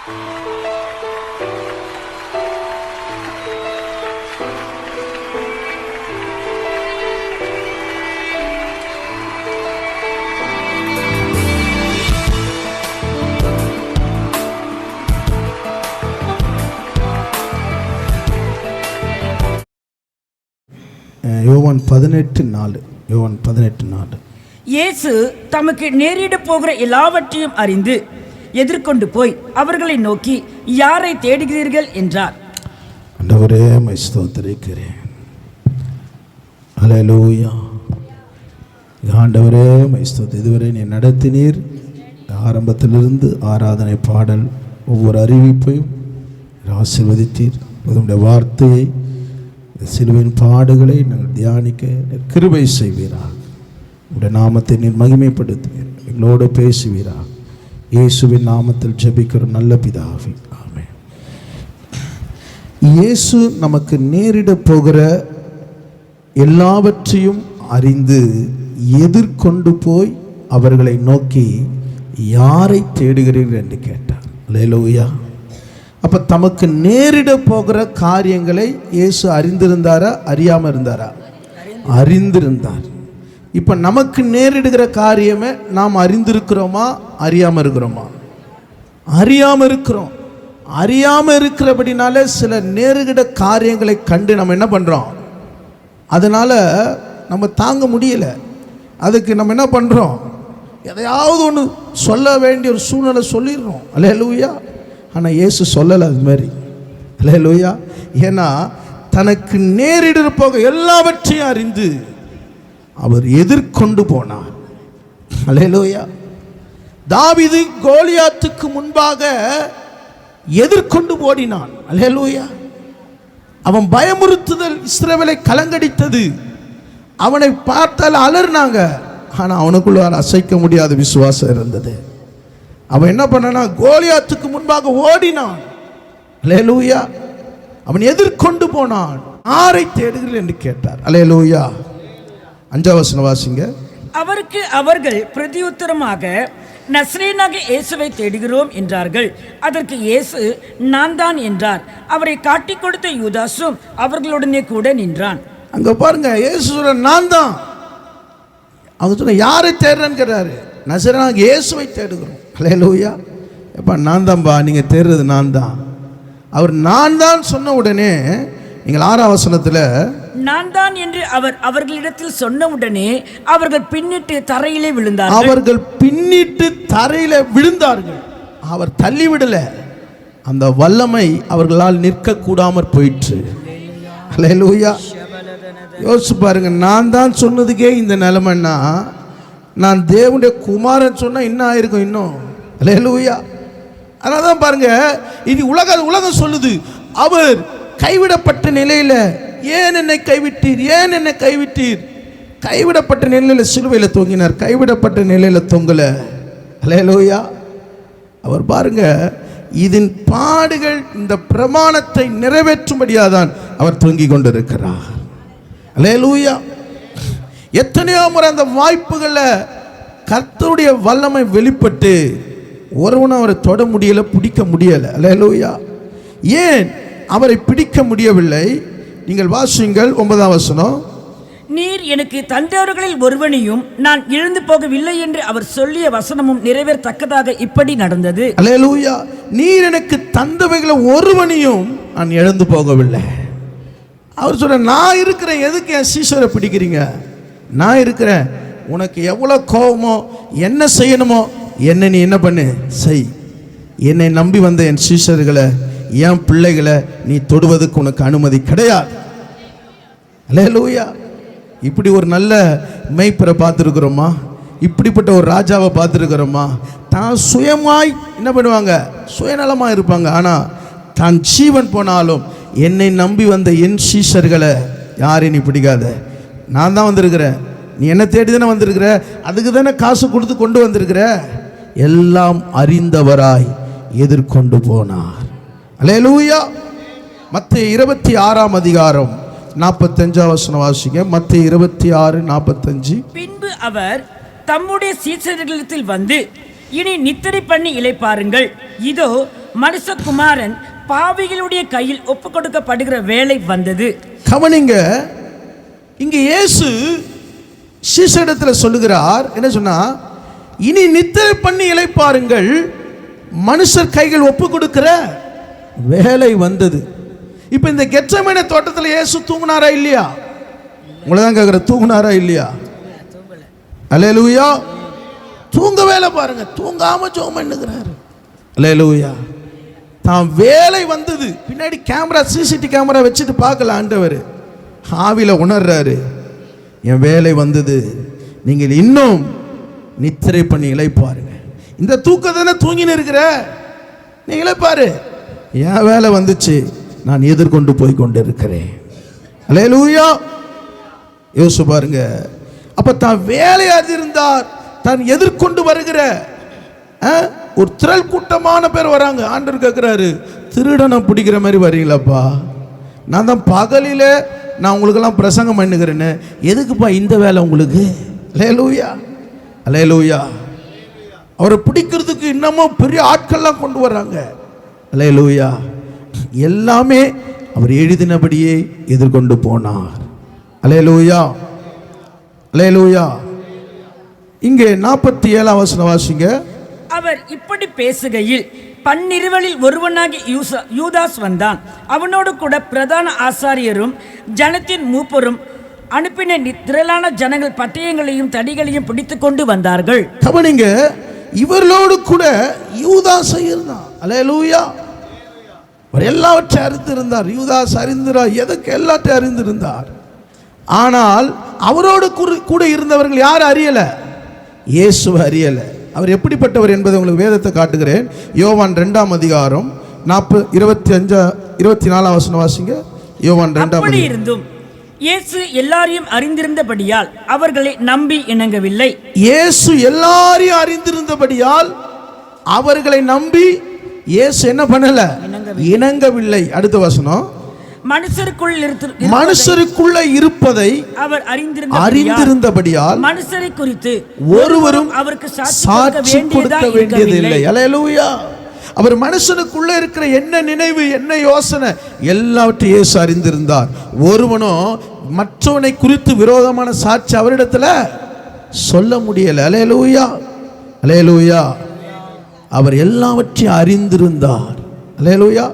யோவான் 18:4. யோவான் 18:4. இயேசு தமக்கு நேரிட போகிற எல்லாவற்றையும் அறிந்து எதிர்கொண்டு போய் அவர்களை நோக்கி, யாரை தேடுகிறீர்கள் என்றார். ஆண்டவரே உம்மை ஸ்தோத்திரிக்கிறேன். அல்லேலூயா. ஆண்டவரே உம்மை ஸ்தோத்திரி. இதுவரை நீ நடத்தினீர். ஆரம்பத்திலிருந்து ஆராதனை பாடல் ஒவ்வொரு அறிவிப்பையும் ஆசீர்வதித்தீர். உம்முடைய வார்த்தையை சிலுவையின் பாடுகளை நாங்கள் தியானிக்க கிருபை செய்வீராக. உடைய நாமத்தை நீர் மகிமைப்படுத்துவீர். எங்களோடு பேசுவீராக. இயேசுவின் நாமத்தில் ஜெபிக்கிற நல்ல பிதாவே, ஆமென். இயேசு நமக்கு நேரிட போகிற எல்லாவற்றையும் அறிந்து எதிர்கொண்டு போய் அவர்களை நோக்கி, யாரை தேடுகிறீர்கள் என்று கேட்டார். அல்லேலூயா. அப்போ தமக்கு நேரிட போகிற காரியங்களை இயேசு அறிந்திருந்தாரா, அறியாமல் இருந்தாரா? அறிந்திருந்தார். இப்போ நமக்கு நேரிடுகிற காரியமே நாம் அறிந்திருக்கிறோமா, அறியாமல் இருக்கிறோமா? அறியாமல் இருக்கிறோம். அறியாமல் இருக்கிறபடினால சில நேருகிற காரியங்களை கண்டு நம்ம என்ன பண்ணுறோம்? அதனால் நம்ம தாங்க முடியலை. அதுக்கு நம்ம என்ன பண்ணுறோம்? எதையாவது ஒன்று சொல்ல வேண்டிய ஒரு சூழ்நிலை சொல்லிடுறோம். அல்லேலூயா. ஆனால் இயேசு சொல்லலை அது மாதிரி. அல்லேலூயா. ஏன்னா தனக்கு நேரிட போக எல்லாவற்றையும் அறிந்து அவர் எதிர்கொண்டு போனார். அல்லேலூயா. தாவீது கோலியாத்துக்கு முன்பாக எதிர்கொண்டு ஓடினான். அல்லேலூயா. அவன் பயமுறுத்துதல் இஸ்ரவேலை கலங்கடித்தது. அவனை பார்த்தால் அலறினாங்க. ஆனால் அவனுக்குள்ள அசைக்க முடியாத விசுவாசம் இருந்தது. அவன் என்ன பண்ணனா, கோலியாத்துக்கு முன்பாக ஓடினான். அல்லேலூயா. அவன் எதிர்கொண்டு போனான். யாரை தேடுகிறீர்கள் என்று கேட்டார். அல்லேலூயா. 5ஆம் வசனம் வாசிங்க. அவருக்கு அவர்கள் பிரதியுத்தரமாக, நசரேயனாகிய இயேசுவை தேடுகிறோம் என்றார்கள். அதற்கு இயேசு, நான் தான் என்றார். அவரை காட்டிக் கொடுத்த யூதாசும் அவர்களுடனே கூட நின்றான். அங்க பாருங்க, இயேசு சொல்ற நான் தான். அவங்க சொன்ன யாரை தேடுறேன்னு கேட்டாரு. நசரேயனாகிய இயேசுவை தேடுகிறோம். அல்லேலூயா. எப்பா நான் தான்பா, நீங்க தேடுறது நான் தான். அவர் நான் தான் சொன்ன உடனே நீங்கள் 6ஆம் வசனத்தில், நான் தான் என்று அவர் அவர்களிடத்தில் சொன்ன உடனே அவர்கள் பின்னிட்டு தரையிலே விழுந்தார்கள். அவர்கள் பின்னிட்டு தரையில விழுந்தார்கள். அவர் தள்ளிவிடல. அந்த வல்லமை அவர்களால் நிற்க கூடாமற் போயிற்று. அல்லேலூயா. யோசிச்சு பாருங்க, நான் தான் சொன்னதுக்கே இந்த நிலைமைன்னா, நான் தேவனுடைய குமாரன் சொன்னா என்ன ஆயிருக்கும் இன்னும். அல்லேலூயா. அதனால தான் பாருங்க, இது உலகம் சொல்லுது, அவர் கைவிடப்பட்ட நிலையில ஏன் என்னை கைவிட்டீர், ஏன் என்னை கைவிட்டீர். கைவிடப்பட்ட நிலையில சிலுவையில் தொங்கினார். கைவிடப்பட்ட நிலையில தொங்கல. அல்லேலூயா. அவர் பாருங்க, இதன் பாடுகள் இந்த பிரமாணத்தை நிறைவேற்றும்படியாதான் அவர் தொங்கிக் கொண்டிருக்கிறார். அல்லேலூயா. எத்தனையோ முறை அந்த வாய்ப்புகளை கர்த்தருடைய வல்லமை வெளிப்பட்டு ஒருவனும் அவரை தொட முடியல, பிடிக்க முடியல. அல்லேலூயா. ஏன் அவரை பிடிக்க முடியவில்லை? நீங்கள் வாசியுங்கள் 9ஆம் வசனம். நீர் எனக்கு தந்தவர்களில் ஒருவனையும் நான் இழந்து போகவில்லை என்று அவர் சொல்லிய வசனமும் நிறைவேறத்தக்கதாக இப்படி நடந்தது. அல்லேலூயா. நீர் எனக்கு தந்தவைகளை ஒருவனையும் நான் இழந்து போகவில்லை. அவர் சொல்ற, நான் இருக்கிறேன், எதுக்கு என் சீஷரை பிடிக்கிறீங்க? நான் இருக்கிறேன். உனக்கு எவ்வளோ கோபமோ, என்ன செய்யணுமோ, என்ன நீ என்ன பண்ணு, செய். என்னை நம்பி வந்த என் சீஷர்களை, என் பிள்ளைகளை நீ தொடுவதற்கு உனக்கு அனுமதி கிடையாது. அல்லேலூயா. இப்படி ஒரு நல்ல மேய்ப்பரை பார்த்துருக்குறோமா? இப்படிப்பட்ட ஒரு ராஜாவை பார்த்துருக்குறோமா? தான் சுயமாய் என்ன பண்ணுவாங்க, சுயநலமாக இருப்பாங்க. ஆனால் தான் ஜீவன் போனாலும் என்னை நம்பி வந்த என் சீஷர்களை யாரையும் நீ பிடிக்காத. நான் தான் வந்திருக்கிறேன். நீ என்ன தேடி தானே வந்திருக்கிற, அதுக்கு தானே காசு கொடுத்து கொண்டு வந்திருக்கிற. எல்லாம் அறிந்தவராய் எதிர்கொண்டு போனார். அல்லேலூயா. மத்தேயு 26ஆம் அதிகாரம் 45ஆம் வசனம் வாசிங்க. மத்தேயு 26:45. பின்பு அவர் தம்முடைய சீஷர்களிடத்தில் வந்து, இனி நித்திரை பண்ணி இளைப்பாருங்கள். இதோ மனுஷகுமாரன் பாவிகளுடைய கையில் ஒப்பு கொடுக்கப்படுகிற வேளை வந்தது. கவனிங்க, இங்க இயேசு சீஷரிடத்தில் சொல்லுகிறார், என்ன சொன்னா, இனி நித்திரை பண்ணி இளைப்பாருங்கள், மனுஷர் கைகள் ஒப்பு கொடுக்கிற வேலை வந்தது. இப்ப இந்த கெத்செமனே தோட்டத்தில் இயேசு தூங்குனாரா இல்லையா? உங்களை தான் கேட்குற, தூங்குனாரா இல்லையா? அல்லேலூயா. தூங்க வேலை பாருங்க, தூங்காம ஜெபம் பண்ணுகிறாரு. அல்லேலூயா. தான் வேலை வந்தது. பின்னாடி கேமரா, சிசிடி கேமரா வச்சுட்டு பார்க்கல ஆண்டவர். ஆவில உணர்றாரு, என் வேலை வந்தது, நீங்கள் இன்னும் நித்திரை பண்ணி இளைப்பாருங்க. இந்த தூக்கத்தானே தூங்கின்னு இருக்கிற, நீ இளைப்பாரு, என் வேலை வந்துச்சு, நான் எதிர்கொண்டு போய் கொண்டு இருக்கிறேன். அல்லேலூயா. யோசிச்சு பாருங்க. அப்ப தான் வேலை அறிந்தார், தான் எதிர்கொண்டு வருகிற ஒரு திரள் கூட்டமான பேர் வராங்க. ஆண்டவர் கேட்கிறாரு, திருடனை பிடிக்கிற மாதிரி வரீங்களாப்பா? நான் தான் பகலில நான் உங்களுக்கெல்லாம் பிரசங்கம் பண்ணுகிறேன்னு, எதுக்குப்பா இந்த வேலை உங்களுக்கு? அல்லேலூயா, அல்லேலூயா. அவரை பிடிக்கிறதுக்கு இன்னமும் பெரிய ஆட்கள்லாம் கொண்டு வர்றாங்க. அல்லேலூயா. எல்லாமே அவர் எழுதினபடியே எதிர்கொண்டு போனார். அல்லேலூயா, அல்லேலூயா. இங்கே 47ஆம் வசனம் வாசிங்க. அவர் இப்படி பேசுகையில் 12 ஒருவனாகி யூதாஸ் வந்தான். அவனோடு கூட பிரதான ஆசாரியரும் ஜனத்தின் மூப்பரும் அனுப்பின திரளான ஜனங்கள் பட்டயங்களையும் தடிகளையும் பிடித்து கொண்டு வந்தார்கள். கவனிங்க, இவர்களோடு கூட யூதாஸ் இருந்தான். அல்லேலூயா. அவர் எல்லாவற்றையும் அறிந்திருந்தார். யூதாஸ் அறிந்திரார், எதுக்கு எல்லாத்தையும் அறிந்திருந்தார். ஆனால் அவரோடு கூட இருந்தவர்கள் யார் அறியல? இயேசுவை அறியல. அவர் எப்படிப்பட்டவர் என்பதை உங்களுக்கு வேதத்தை காட்டுகிறேன். யோவான் 2ஆம் அதிகாரம் 24ஆம் வசனம் வாசிங்க. யோவான் 2ஆம் அதிகாரம். இருந்தும் இயேசு எல்லாரையும் அறிந்திருந்தபடியால் அவர்களை நம்பி இணங்கவில்லை. இயேசு எல்லாரையும் அறிந்திருந்தபடியால் அவர்களை நம்பி இயேசு என்ன பண்ணல? இணங்கவில்லை. அடுத்த வசனம், மனுஷருக்குள்ள இருப்பதை அவர் அறிந்திருந்தபடியால் மனுஷரை குறித்து ஒருவரும் அவருக்கு சாட்சி கொடுக்க வேண்டியதில்லை. அல்லேலூயா. அவர் மனுஷனுக்குள்ள இருக்கிற என்ன நினைவு, என்ன யோசனை, எல்லாவற்றையும் இயேசு அறிந்திருந்தார். ஒருவனும் மற்றவனை குறித்து விரோதமான சாட்சி அவரிடத்துல சொல்ல முடியல. அல்லேலூயா, அல்லேலூயா. அவர் எல்லாவற்றையும் அறிந்திருந்தார். அல்லேலூயா.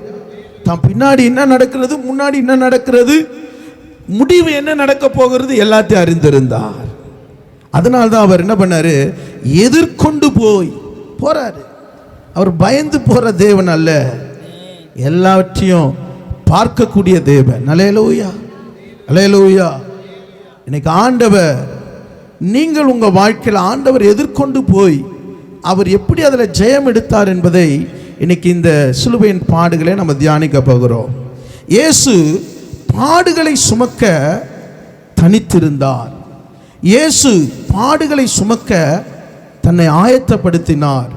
தான் பின்னாடி என்ன நடக்கிறது, முன்னாடி என்ன நடக்கிறது, முடிவு என்ன நடக்க போகிறது, எல்லாத்தையும் அறிந்திருந்தார். அதனால்தான் அவர் என்ன பண்ணாரு? எதிர்கொண்டு போறாரு. அவர் பயந்து போற தேவன் அல்ல, எல்லாவற்றையும் பார்க்கக்கூடிய தேவன். அல்லேலூயா, அல்லேலூயா. இன்னைக்கு ஆண்டவர், நீங்கள் உங்க வாழ்க்கையில் ஆண்டவர் எதிர்கொண்டு போய் அவர் எப்படி அதில் ஜெயம் எடுத்தார் என்பதை இன்னைக்கு இந்த சிலுவையின் பாடுகளை நம்ம தியானிக்க போகிறோம். இயேசு பாடுகளை சுமக்க தனித்திருந்தார். இயேசு பாடுகளை சுமக்க தன்னை ஆயத்தப்படுத்தினார்.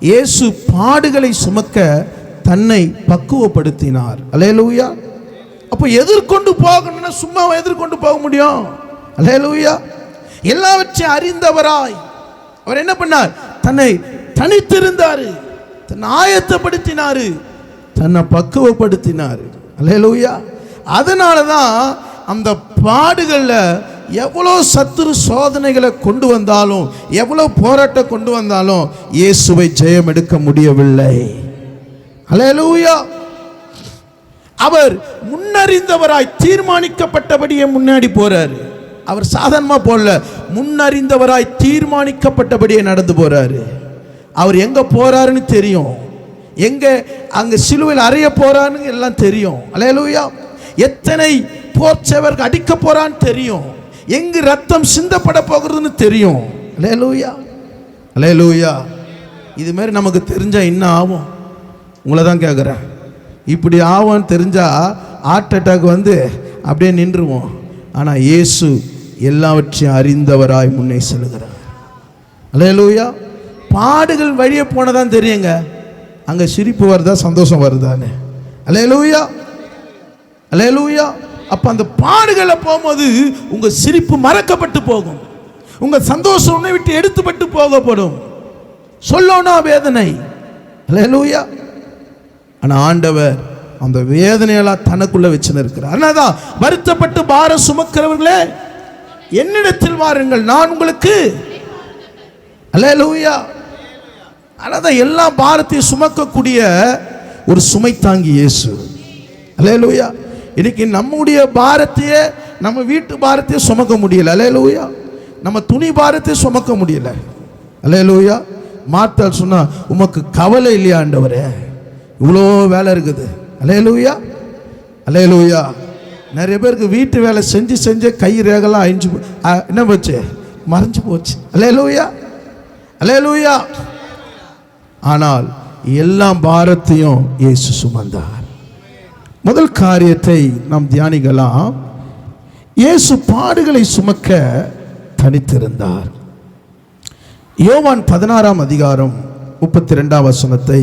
இயேசு பாடுகளை சுமக்க தன்னை பக்குவப்படுத்தினார். அல்லேலூயா. அப்போ எதிர்கொண்டு போகணும்னா சும்மா எதிர்கொண்டு போக முடியும்? அல்லேலூயா. எல்லாவற்றையும் அறிந்தவராய் அவர் என்ன பண்ணார்? தன்னை தனித்திருந்தார், தன்னை ஆயத்தப்படுத்தினார், தன்னை பக்குவப்படுத்தினார். அல்லேலூயா. அதனால தான் அந்த பாடுகளில் எவ்வளோ சத்துரு சோதனைகளை கொண்டு வந்தாலும், எவ்வளோ போராட்டம் கொண்டு வந்தாலும் இயேசுவை ஜெயம் எடுக்க முடியவில்லை. அல்லேலூயா. அவர் முன்னறிந்தவராய் தீர்மானிக்கப்பட்டபடியே முன்னாடி போறாரு. அவர் சாதாரணமா போல, முன்னறிந்தவராய் தீர்மானிக்கப்பட்டபடியே நடந்து போறாரு. அவர் எங்க போறாருன்னு தெரியும், எங்க அங்க சிலுவையில் அறைய போறான்னு எல்லாம் தெரியும். அல்லேலூயா. எத்தனை போர்ச்சவர்கள் அடிக்க போறான்னு தெரியும், எங்கு ரத்தம் சிந்தப்பட போகிறதுன்னு தெரியும். அல்லேலூயா, அல்லேலூயா. இது மாதிரி நமக்கு தெரிஞ்சா என்ன ஆகும்? உங்களை தான் கேட்குறேன். இப்படி ஆகும்னு தெரிஞ்சா ஹார்ட் அட்டாக் வந்து அப்படியே நின்றுவோம். ஆனால் இயேசு எல்லாவற்றையும் அறிந்தவராய் முன்னே செல்கிறார். அல்லேலூயா. பாடுகள் வழியே போனதான் தெரியுங்க, அங்கே சிரிப்பு வருதா சந்தோஷம் வருதான்னு. அல்லேலூயா, அல்லேலூயா. அப்போ அந்த பாடுகளை போகும்போது உங்கள் சிரிப்பு மறக்கப்பட்டு போகும், உங்கள் சந்தோஷம் உன்னை விட்டு எடுத்துப்பட்டு போகப்படும். சொல்லோனா வேதனை. அல்லேலூயா. ஆனால் ஆண்டவர் அந்த வேதனையெல்லாம் தனக்குள்ள வச்சுன்னு இருக்கிறார். அதனால்தான் வருத்தப்பட்டு பாரம் சுமக்கிறவர்களே என்னிடத்தில் வாருங்கள், நான் உங்களுக்கு அல்லேலூயா. அதனால்தான் எல்லா பாரத்தையும் சுமக்கக்கூடிய ஒரு சுமை தாங்கி இயேசு. அல்லேலூயா. இன்னைக்கு நம்முடைய பாரத்தையே, நம்ம வீட்டு பாரத்தையே சுமக்க முடியல. அல்லேலூயா. நம்ம துணி பாரத்தையே சுமக்க முடியல. அல்லேலூயா. மாத்தால் சொன்னா, உமக்கு கவலை இல்லையா ஆண்டவரே, இவ்வளோ வேலை இருக்குது. அல்லேலூயா. அல்லேலூயா. நிறைய பேருக்கு வீட்டு வேலை செஞ்சு செஞ்சு கை ரேகெல்லாம் அழிஞ்சு என்ன போச்சு, மறைஞ்சு போச்சு. அல்லேலூயா. அல்லேலூயா. ஆனால் எல்லா பாரத்தையும் இயேசு சுமந்தார். முதல் காரியத்தை நாம் தியானிக்கலாம். இயேசு பாடுகளை சுமக்க தனித்திருந்தார். யோவான் 16ஆம் அதிகாரம் 32ஆம் வசனத்தை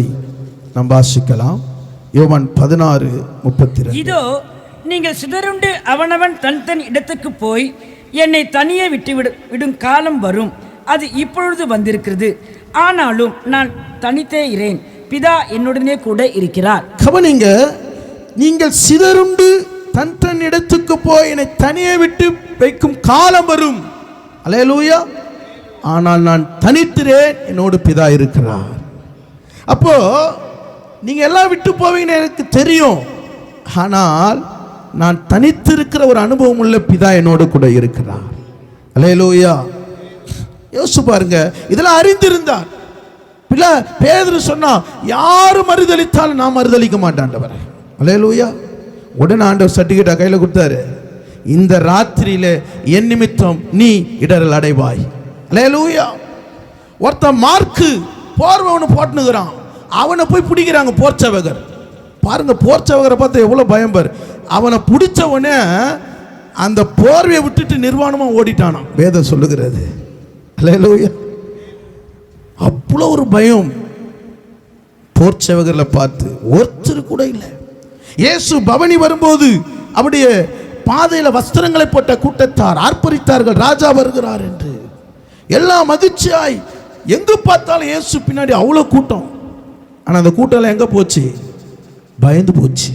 நாம் வாசிக்கலாம். யோவான் 16:32. இதோ நீங்கள் சிதறுண்டு அவனவன் தன் தன் இடத்துக்கு போய் என்னை தனியே விட்டு விடும் காலம் வரும், அது இப்பொழுது வந்திருக்கிறது. ஆனாலும் நான் தனித்தே இரேன், பிதா என்னுடனே கூட இருக்கிறார். கவனிங்க, நீங்கள் சிதறுண்டு தன் தன் இடத்துக்கு போய் என்னை தனியே விட்டு வைக்கும் காலம் வரும். அல்லேலூயா. ஆனால் நான் தனித்திரேன், என்னோடு பிதா இருக்கிறார். அப்போ நீங்க எல்லாம் விட்டு போவீங்கன்னு எனக்கு தெரியும், ஆனால் நான் தனித்திருக்கிற ஒரு அனுபவம் உள்ள பிதா என்னோடு கூட இருக்கிறார். அல்லேலூயா. யோசிச்சு பாருங்க, இதெல்லாம் அறிந்திருந்தார். பேதுரு சொன்னா, யாரு மறுதளித்தாலும் நான் மறுதளிக்க மாட்டாண்டவர். அல்லேலூயா. உடனே ஆண்டவர் சர்டிபிகேட்டை கையில் கொடுத்தாரு, இந்த ராத்திரியில என் நிமித்தம் நீ இடரல் அடைவாய். அல்லேலூயா. ஒருத்தன் மார்க்கு போர்வனை போட்டுனுகிறான், அவனை போய் பிடிக்கிறாங்க போர்ச்சவகர். பாருங்க, போர்ச்சவகரை பார்த்து எவ்வளவு பயம் பாரு. அவனை பிடிச்சவனே அந்த போர்வையை விட்டுட்டு நிர்வாணமா ஓடிட்டானான், வேதம் சொல்லுகிறது. அல்லேலூயா. அவ்வளோ ஒரு பயம் போர்ச்சவகர்களை பார்த்து. ஒருத்தர் கூட இல்லை. இயேசு பவனி வரும்போது அவருடைய பாதையில் வஸ்திரங்களை போட்ட கூட்டத்தார் ஆர்ப்பரித்தார்கள், ராஜா வருகிறார் என்று. எல்லாம் மகிழ்ச்சியாய் எங்கு பார்த்தாலும் இயேசு பின்னாடி அவ்வளோ கூட்டம். ஆனால் அந்த கூட்டம் எங்கே போச்சு? பயந்து போச்சு.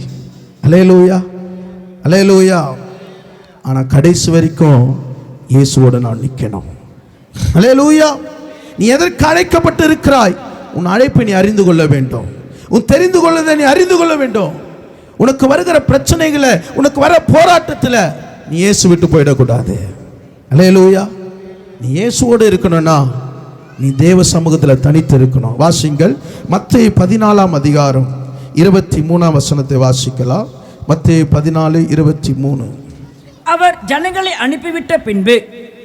அல்லேலூயா. அல்லேலூயா. ஆனால் கடைசி வரைக்கும் இயேசுவோட நான் நிற்கணும். அல்லேலூயா. நீ எதற்கு அழைக்கப்பட்டு இருக்கிறாய்? உன் அழைப்பை நீ அறிந்து கொள்ள வேண்டும். உன் தெரிந்து கொள்ளதை நீ அறிந்து கொள்ள வேண்டும். உனக்கு வருகிற பிரச்சனைகளை, உனக்கு வர போராட்டத்தில் நீ இயேசு விட்டு போயிடக்கூடாது. அல்லேலூயா. நீ இயேசுவோடு இருக்கணும்னா நீ தேவ சமூகத்தில் தனித்து இருக்கணும். வாசிங்கள், மத்தேயு 14ஆம் அதிகாரம் 23ஆம் வசனத்தை வாசிக்கலாம். மத்தேயு 14:23. அவர் ஜனங்களை அனுப்பிவிட்ட பின்பு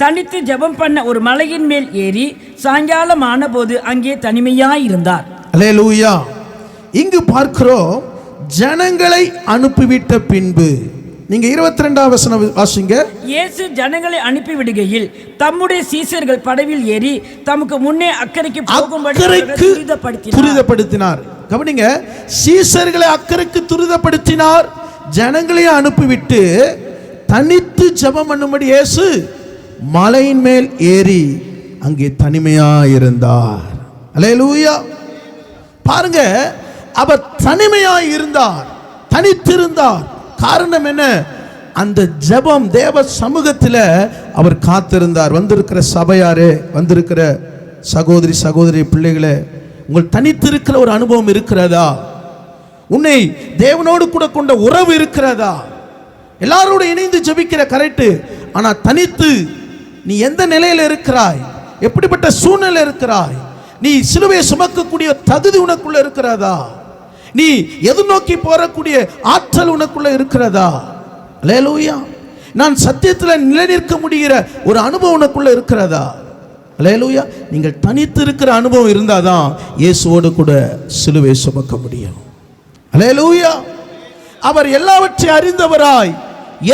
தனித்து ஜெபம் பண்ண ஒரு மலையின் மேல் ஏறி சாயங்காலம் ஆனபோது அங்கே தனிமையாயிருந்தார். அல்லேலூயா. இங்கு பார்க்கிறோம், ஜனங்களை அனுப்பிவிட்ட பின்பு. நீங்க 22ஆம் வசனம் வாசிங்க. இயேசு ஜனங்களை அனுப்பி விடுகையில் தம்முடைய சீசர்கள் படவில் ஏறி தமக்கு முன்னே அக்கறைக்கு போகும்படி துரிதப்படுத்தினார். கவனிங்க, சீசர்களை அக்கறைக்கு துரிதப்படுத்தினார். ஜனங்களையும் அனுப்பிவிட்டு தனித்து ஜெபம் பண்ணும்படி இயேசு மலையின் மேல் ஏறி அங்கே தனிமையாயிருந்தார். அல்லேலூயா. பாருங்க, அவர் தனிமையாய் இருந்தார், தனித்திருந்தார். காரணம் என்ன? அந்த ஜெபம் தேவ சமூகத்தில் அவர் காத்திருந்தார். வந்திருக்கிற சபையாரே, வந்திருக்கிற சகோதரி சகோதரி பிள்ளைகளே, உங்கள் தனித்திருக்கிற ஒரு அனுபவம் இருக்கிறதா? உன்னை தேவனோடு கூட கொண்ட உறவு இருக்கிறதா? எல்லாரோடு இணைந்து ஜெபிக்கிற கரெக்ட், ஆனா தனித்து நீ எந்த நிலையில் இருக்கிறாய்? எப்படிப்பட்ட சூழ்நிலை இருக்கிறாய்? நீ சிலுவையை சுமக்கக்கூடிய தகுதி உனக்குள்ள இருக்கிறதா? நீ எது நோக்கி போறக்கூடிய ஆற்றல் உனக்குள்ள இருக்கிறதா? அல்லேலூயா. நான் சத்தியத்தில் நிலைநிற்க முடிகிற ஒரு அனுபவம் உனக்குள்ள இருக்கிறதா? அல்லேலூயா. நீங்கள் தனித்து இருக்கிற அனுபவம் இருந்தாதான் இயேசுவோடு கூட சிலுவையை சுமக்க முடியும். அல்லேலூயா. அவர் எல்லாவற்றையும் அறிந்தவராய்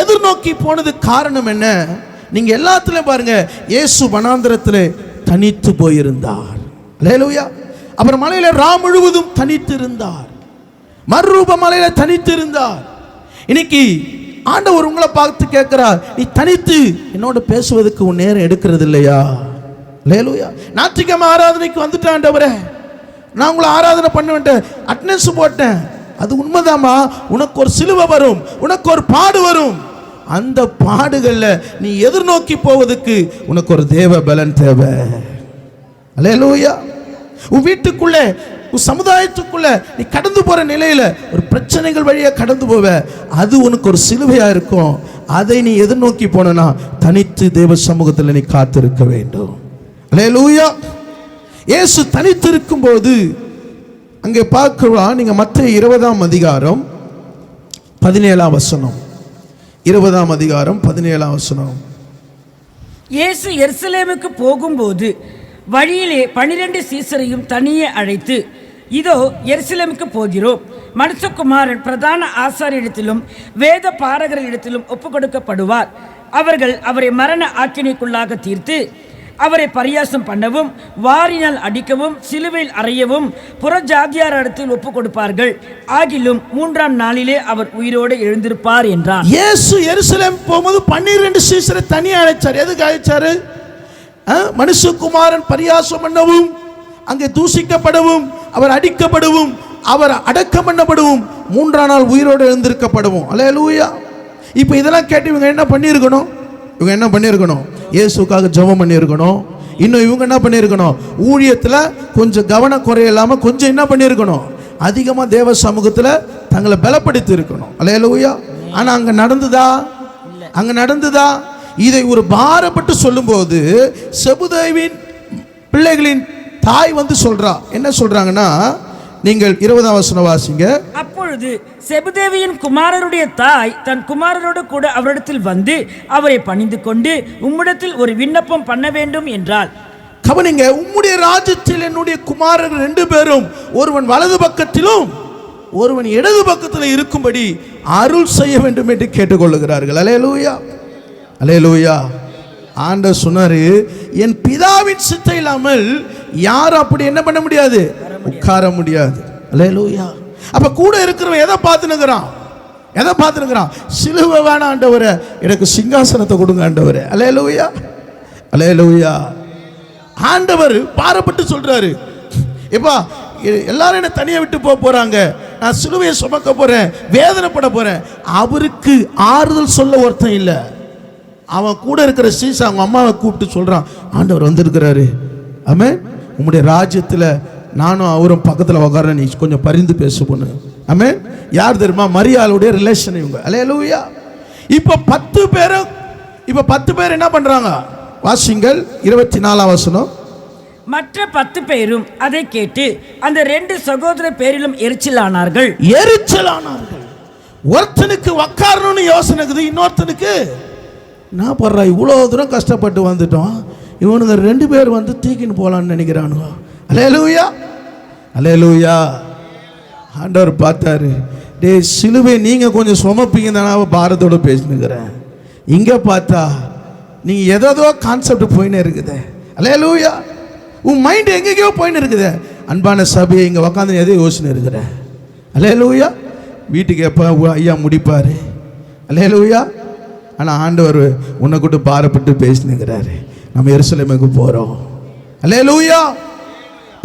எதிர்நோக்கி போனது காரணம் என்ன? நீங்க எல்லாத்திலும் பாருங்க, இயேசு வனாந்திரத்தில் தனித்து போயிருந்தார். அல்லேலூயா. அவர் மலையில ராம் முழுவதும் தனித்து இருந்தார். மறுரூப மலையில தனித்து இருந்தார். இன்னைக்கு ஆண்டவர் உங்களை பார்த்து கேட்கிறார், நீ தனித்து என்னோட பேசுவதற்கு உன் நேரம் எடுக்கிறது இல்லையா? அல்லேலூயா. ஞாயிற்றுக்கிழமை ஆராதனைக்கு வந்துட்டேன் ஆண்டவரே, நான் உங்களை ஆராதனை பண்ண வேண்டேன், அட்டெண்டன்ஸ் போட்டேன், அது உண்மைதாம்மா. உனக்கு ஒரு சிலுவை வரும், உனக்கு ஒரு பாடு வரும். அந்த பாடுகள்ல நீ எதிர்நோக்கி போவதுக்கு உனக்கு ஒரு தேவ பலன் தேவை. அல்லேலூயா. உன் வீட்டுக்குள்ள, உன் சமுதாயத்துக்குள்ள நீ கடந்து போற நிலையில ஒரு பிரச்சனைகள் வழியா கடந்து போவ, அது உனக்கு ஒரு சிலுவையா இருக்கும். அதை நீ எதிர்நோக்கி போனா தனித்து தேவ சமூகத்தில் நீ காத்திருக்க வேண்டும். அல்லேலூயா. இயேசு தனித்து இருக்கும்போது அங்கே பார்க்கலாம். நீங்க மத்தேயு 20ஆம் அதிகாரம் 17ஆம் வசனம். 20ஆம் அதிகாரம் 17ஆம் வசனம். இயேசு எருசலேமுக்கு போகும்போது வழியிலே 12 சீசரையும் தனியே அழைத்து, இதோ எருசலேமுக்கு போகிறோம், மனுஷகுமாரன் பிரதான ஆசாரியரிடத்திலும் வேத பாரகரிடத்திலும் ஒப்புக்கொடுக்கப்படுவார். அவர்கள் அவரை மரண ஆக்கினைக்குள்ளாக தீர்த்து அவரை பரியாசம் பண்ணவும், வாரினால் அடிக்கவும், சிலுவையில் அறையவும் புறஜாதியார் இடத்தில் ஒப்புக் கொடுப்பார்கள். ஆகிலும் 3ஆம் நாளிலே அவர் உயிரோடு எழுந்திருப்பார் என்றார். இயேசு எருசலேம் போகும்போது 12 சீசரை தனியாக அழைச்சார். எதுக்கு அழைச்சாரு? மனுஷகுமாரன் பரியாசம் பண்ணவும், அங்கே தூசிக்கப்படவும், அவர் அடிக்கப்படவும், அவர் அடக்கம் பண்ணப்படவும், 3ஆம் நாள் உயிரோடு எழுந்திருக்கப்படவும். அல்லேலூயா. இப்போ இதெல்லாம் கேட்டு இவங்க என்ன பண்ணியிருக்கணும்? இவங்க என்ன பண்ணியிருக்கணும்? இயேசுக்காக ஜெபம் பண்ணியிருக்கணும். இன்னும் இவங்க என்ன பண்ணியிருக்கணும்? ஊழியத்தில் கொஞ்சம் கவன குறை இல்லாமல் கொஞ்சம் என்ன பண்ணியிருக்கணும்? அதிகமாக தேவ சமூகத்தில் தங்களை பலப்படுத்தி இருக்கணும். அல்லேலூயா. ஆனால் அங்கே நடந்துதா? அங்கே நடந்துதா? இதை ஒரு பாரப்பட்டு சொல்லும்போது செபுதேவின் பிள்ளைகளின் தாய் வந்து சொல்றா. என்ன சொல்றாங்கன்னா, நீங்கள் 20ஆம் வசனம் வாசிங்க. அப்பொழுது செபுதேவியின் குமாரருடைய தாய் தன் குமாரரோடு கூட அவரிடத்தில் வந்து அவரை பணிந்து கொண்டு, உம்மிடத்தில் ஒரு விண்ணப்பம் பண்ண வேண்டும் என்றாள். கவனிங்க, உம்முடைய ராஜ்யத்தில் என்னுடைய குமாரர்கள் 2 பேரும் ஒருவன் வலது பக்கத்திலும் ஒருவன் இடது பக்கத்தில் இருக்கும்படி அருள் செய்ய வேண்டும் என்று கேட்டுக்கொள்ளுகிறார்கள். அல்லேலூயா. அல்லேலூயா. ஆண்டவர் சொன்னாரு, என் பிதாவின் சித்தம் இல்லாமல் யாரும் அப்படி என்ன பண்ண முடியாது? உட்கார முடியாது. அல்லேலூயா. அப்ப கூட இருக்கிறவன் எதை பார்த்துனுக்கிறான்? எதை பார்த்துனுக்கிறான்? சிலுவை வேணாம் ஆண்டவரே, எனக்கு சிங்காசனத்தை கொடுங்க ஆண்டவரே. அல்லேலூயா. அல்லேலூயா. ஆண்டவர் பாரப்பட்டு சொல்றாரு, எப்பா எல்லாரும் என்ன தனியாக விட்டு போறாங்க, நான் சிலுவையை சுமக்க போறேன், வேதனைப்பட போறேன். அவருக்கு ஆறுதல் சொல்ல ஒருத்தன் இல்லை. அவன் கூட இருக்கிற சீசா அவங்க அம்மாவை கூப்பிட்டு சொல்றான், ஆண்டவர் வந்திருக்கிறாரு, ஆமென், உம்முடைய ராஜ்யத்தில் நானும் அவரும் பக்கத்தில் உட்காரேன், நீ கொஞ்சம் பரிந்து பேச பொண்ணு. ஆமென். யார் தெரியுமா? மரியாளுடைய ரிலேஷன் இவங்க. அல்லேலூயா. இப்போ 10 பேர் என்ன பண்றாங்க? வாசிங்கள் 24ஆம் வசனம். மற்ற 10 பேரும் அதை கேட்டு அந்த 2 சகோதர பேரிலும் எரிச்சலானார்கள். ஒருத்தனுக்கு உட்காரணும்னு யோசனை இருக்குது, இன்னொருத்தனுக்கு நான் படுறா, இவ்வளோ தூரம் கஷ்டப்பட்டு வந்துட்டோம், இவனுங்க 2 பேர் வந்து தூக்கின்னு போகலான்னு நினைக்கிறானுங்க. அல்லேலூயா. அல்லேலூயா. ஆண்டவர் பார்த்தாரு, டே சிலுவை நீங்கள் கொஞ்சம் சுமப்பீங்க தானே பாரத்தோடு பேசினுக்கிறேன். இங்கே பார்த்தா நீங்கள் ஏதோ கான்செப்ட் போயின்னு இருக்குது. அல்லேலூயா. உன் மைண்ட் எங்கேயோ போயின்னு இருக்குது. அன்பான சபையை இங்கே உக்காந்து எதோ யோசனை இருக்கிற. அல்லேலூயா. வீட்டுக்கு எப்போ ஐயா முடிப்பார். அல்லேலூயா. ஆனால் ஆண்டவர் உன்னை கூட்டு பாரப்பட்டு பேசினுக்கிறாரு. நம்ம எருசலேமுக்கு போகிறோம். அல்லேலூயா.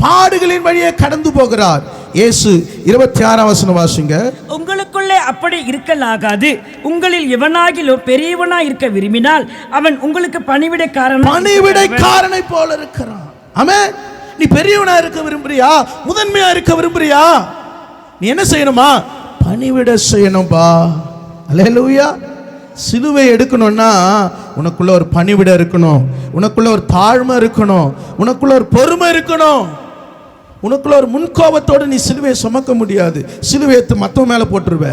பாடுகளின் வழியே கடந்து போகிறார் இயேசு. 26ஆம் வசனம் வாசிங்க. உங்களுக்குள்ளே அப்படி இருக்கலாகாது. உங்களில் எவனாகிலும் பெரியவனாய் இருக்க விரும்பினால் அவன் உங்களுக்கு பணிவிடைக்காரனை போல இருக்கிறான். ஆமென். நீ பெரியவனா இருக்க விரும்புறியா? முதன்மையா இருக்க விரும்புறியா? நீ என்ன செய்யணுமா? பணிவிடை செய்யணும்பா. அல்லேலூயா. சிலுவை எடுக்கணும்னா உனக்குள்ள ஒரு பணிவிடை இருக்கணும், உனக்குள்ள ஒரு தாழ்மை இருக்கணும், உனக்குள்ள ஒரு பொறுமை இருக்கணும். உனக்குள்ள ஒரு முன்கோபத்தோடு நீ சிலுவையை சுமக்க முடியாது. சிலுவை எடுத்து மற்றவன் மேலே போட்டுருவ.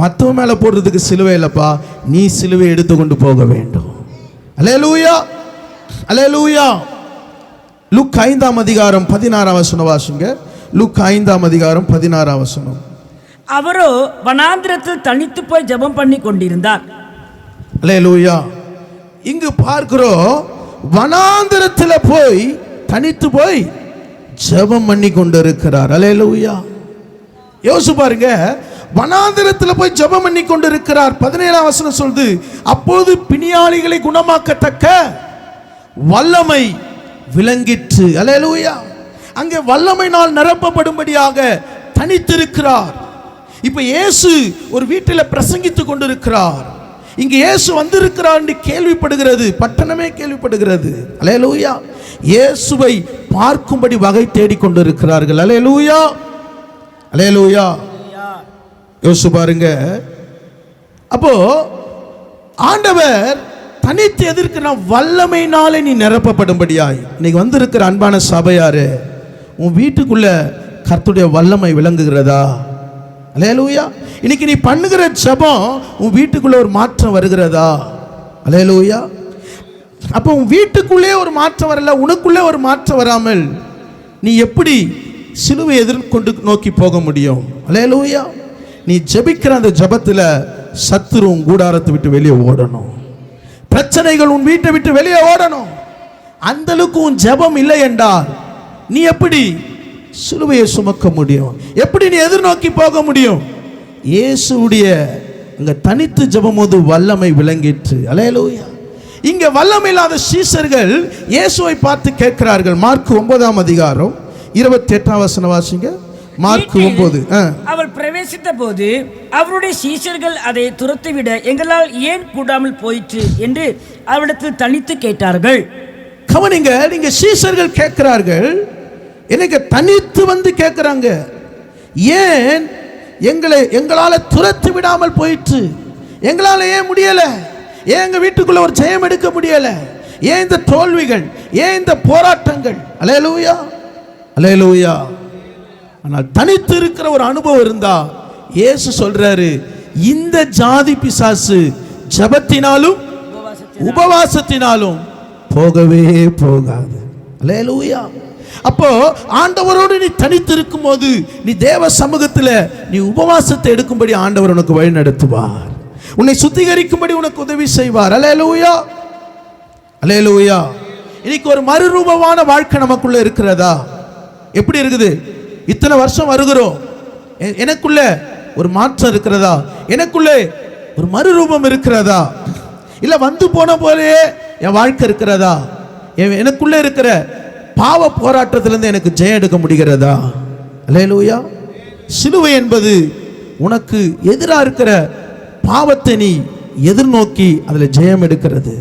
மற்றவன் மேலே போடுறதுக்கு சிலுவை இல்லைப்பா, நீ சிலுவை எடுத்து கொண்டு போக வேண்டும். அல்லேலூயா. அல்லேலூயா. லூக்கா 5ஆம் அதிகாரம் 16ஆம் வசனம் வாசிங்க. லூக்கா 5ஆம் அதிகாரம் 16ஆம் வசனம். அவரோ வனாந்திரத்தில் தனித்து போய் ஜெபம் பண்ணி கொண்டிருந்தார். அல்லேலூயா. இங்கு பார்க்கிறோம், வனாந்திரத்தில் போய் தனித்து போய் ஜெபம் பண்ணி கொண்டிருக்கிறார். அல்லேலூயா. யோசிச்சு பாருங்க, வனாந்திரத்தில் போய் ஜெபம் பண்ணி கொண்டிருக்கிறார். 17ஆம் வசனம் சொல்லுது, அப்போது பிணியாளிகளை குணமாக்கத்தக்க வல்லமை விளங்கிற்று. அல்லேலூயா. அங்கே வல்லமையினால் நிரப்பப்படும்படியாக தனித்திருக்கிறார். இப்ப இயேசு ஒரு வீட்டில் பிரசங்கித்து கொண்டிருக்கிறார். இங்கு இயேசு வந்திருக்கிறார் என்று கேள்விப்படுகிறது, பட்டணமே கேள்விப்படுகிறது. அல்லேலூயா. இயேசுவை பார்க்கும்படி வகை தேடிக் கொண்டிருக்கிறார்கள். அல்லேலூயா, அல்லேலூயா. யோசிச்சு பாருங்க. அப்போ ஆண்டவர் தனித்து எதிர்க்கிற வல்லமையினாலே நீ நிரப்பப்படும்படியாய் இன்னைக்கு வந்திருக்கிற அன்பான சபையாரு, உன் வீட்டுக்குள்ள கர்த்தருடைய வல்லமை விளங்குகிறதா? அல்லேலூயா. இன்னைக்கு நீ பண்ணுகிற ஜெபம் உன் வீட்டுக்குள்ள ஒரு மாற்றம் வருகிறதா? அல்லேலூயா. அப்போ உன் வீட்டுக்குள்ளே ஒரு மாற்றம் வரல, உனக்குள்ளே ஒரு மாற்றம் வராமல் நீ எப்படி சிலுவை எதிர்கொண்டு நோக்கி போக முடியும்? அல்லேலூயா. நீ ஜெபிக்கிற அந்த ஜெபத்துல சத்துரு உன் கூடாரத்தை விட்டு வெளியே ஓடணும். பிரச்சனைகள் உன் வீட்டை விட்டு வெளியே ஓடணும். அந்த அளவுக்கு உன் ஜெபம் இல்லை என்றால் நீ எப்படி சிலுவையை சுமக்க முடியும்? எப்படி நீ எதிர்நோக்கி போக முடியும்? இயேசுடைய அங்க தனித்து ஜெபம் போது வல்லமை விளங்கிற்று. அல்லேலூயா. இங்க வல்லமை இல்லாத சீஷர்கள் இயேசுவை பார்த்து கேட்கிறார்கள். மார்க் 9ஆம் அதிகாரம் 28ஆம் வசனம் வாசிங்க. மார்க் 9. அவர் பிரவேசித்த போது அவருடைய சீஷர்கள் அதை துரத்திவிட எங்களால் ஏன் கூடாமல் போயிற்று என்று அவரிடத்தில் தனித்து கேட்டார்கள். கவனிங்க, நீங்க சீஷர்கள் கேட்கிறார்கள், எனக்கு தனித்து வந்து கேட்கிறாங்க, ஏன் எங்களால் துரத்தி விடாமல் போயிற்று? எங்களால் ஏன் முடியல? ஏன் எங்க வீட்டுக்குள்ள ஒரு ஜெயம் எடுக்க முடியல? ஏன் இந்த தோல்விகள்? ஏன் இந்த போராட்டங்கள்? அல்லேலூயா, அல்லேலூயா. ஆனால் தனித்து இருக்கிற ஒரு அனுபவம் இருந்தா இயேசு சொல்றாரு, இந்த ஜாதி பிசாசு ஜெபத்தினாலும் உபவாசத்தினாலும் போகவே போகாது. அல்லேலூயா. அப்போ ஆண்டவரோடு நீ தனித்து இருக்கும் போது நீ தேவ சமூகத்தில் நீ உபவாசத்தை எடுக்கும்படி ஆண்டவர் உனக்கு வழி நடத்துவார். உன்னை சுத்திகரிக்கும்படி உனக்கு உதவி செய்வார். அல்லேலூயா, அல்லேலூயா. இன்னைக்கு ஒரு மறுரூபமான வாழ்க்கை நமக்குள்ள இருக்கிறதா? எப்படி இருக்குது? இத்தனை வருஷம் வருகிறோம், எனக்குள்ள ஒரு மாற்றம் இருக்கிறதா? எனக்குள்ளே ஒரு மறுரூபம் இருக்கிறதா? இல்ல வந்து போன போலே என் வாழ்க்கை இருக்கிறதா? எனக்குள்ள இருக்கிற பாவ போராட்டத்திலிருந்து எனக்கு ஜெயம் எடுக்க முடிகிறதா? அல்லேலூயா. சிலுவை என்பது உனக்கு எதிராக இருக்கிற பாவத்தை நீ எதிர்நோக்கி அதில் ஜெயம் எடுக்கிறது.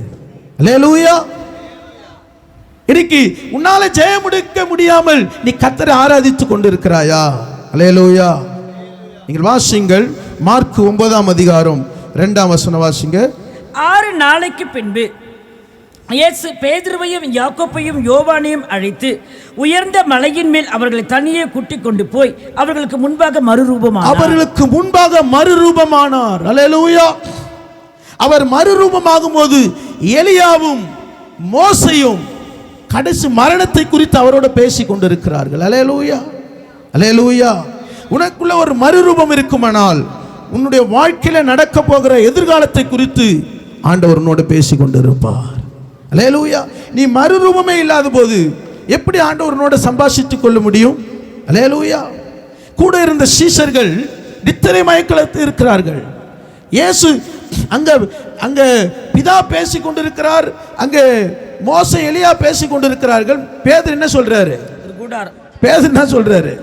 அல்லேலூயா. இன்னைக்கு உன்னால ஜெயம் எடுக்க முடியாமல் நீ கர்த்தரை ஆராதித்துக் கொண்டிருக்கிறாயா? அல்லேலூயா. நீங்கள் வாசிங்கள் மார்க் 9ஆம் அதிகாரம் 2ஆம் வசனம் வாசிங்க. 6 நாளைக்கு பின்பு இயேசு பேதுருவையும் யாக்கோப்பையும் யோவானையும் அழைத்து உயர்ந்த மலையின் மேல் அவர்களை தனியே கூட்டிக் கொண்டு போய் அவர்களுக்கு முன்பாக மறுரூபமானார். அல்லேலூயா. அவர் மறுரூபமாகும் போது எலியாவும் மோசையும் கடைசி மரணத்தை குறித்து அவரோட பேசிக் கொண்டிருக்கிறார்கள். அல்லேலூயா, அல்லேலூயா. உனக்குள்ள ஒரு மறுரூபம் இருக்குமானால் உன்னுடைய வாழ்க்கையில நடக்க போகிற எதிர்காலத்தை குறித்து ஆண்டவர் உன்னோடு பேசிக் கொண்டிருப்பார். அல்லேலூயா. நீ மறுரூபமே இல்லாத போது எப்படி ஆண்டவரோட சம்பாஷித்துக் கொள்ள முடியும்? அல்லேலூயா. கூட இருந்த சீஷர்கள் நித்திரை மயக்கத்தில் இருக்கிறார்கள். இயேசு அங்க பிதா பேசிக் கொண்டிருக்கிறார், அங்கே மோசே எலியா பேசிக் கொண்டிருக்கிறார்கள். பேதுரு என்ன சொல்றாரு? பேதுரு என்ன சொல்றாரு?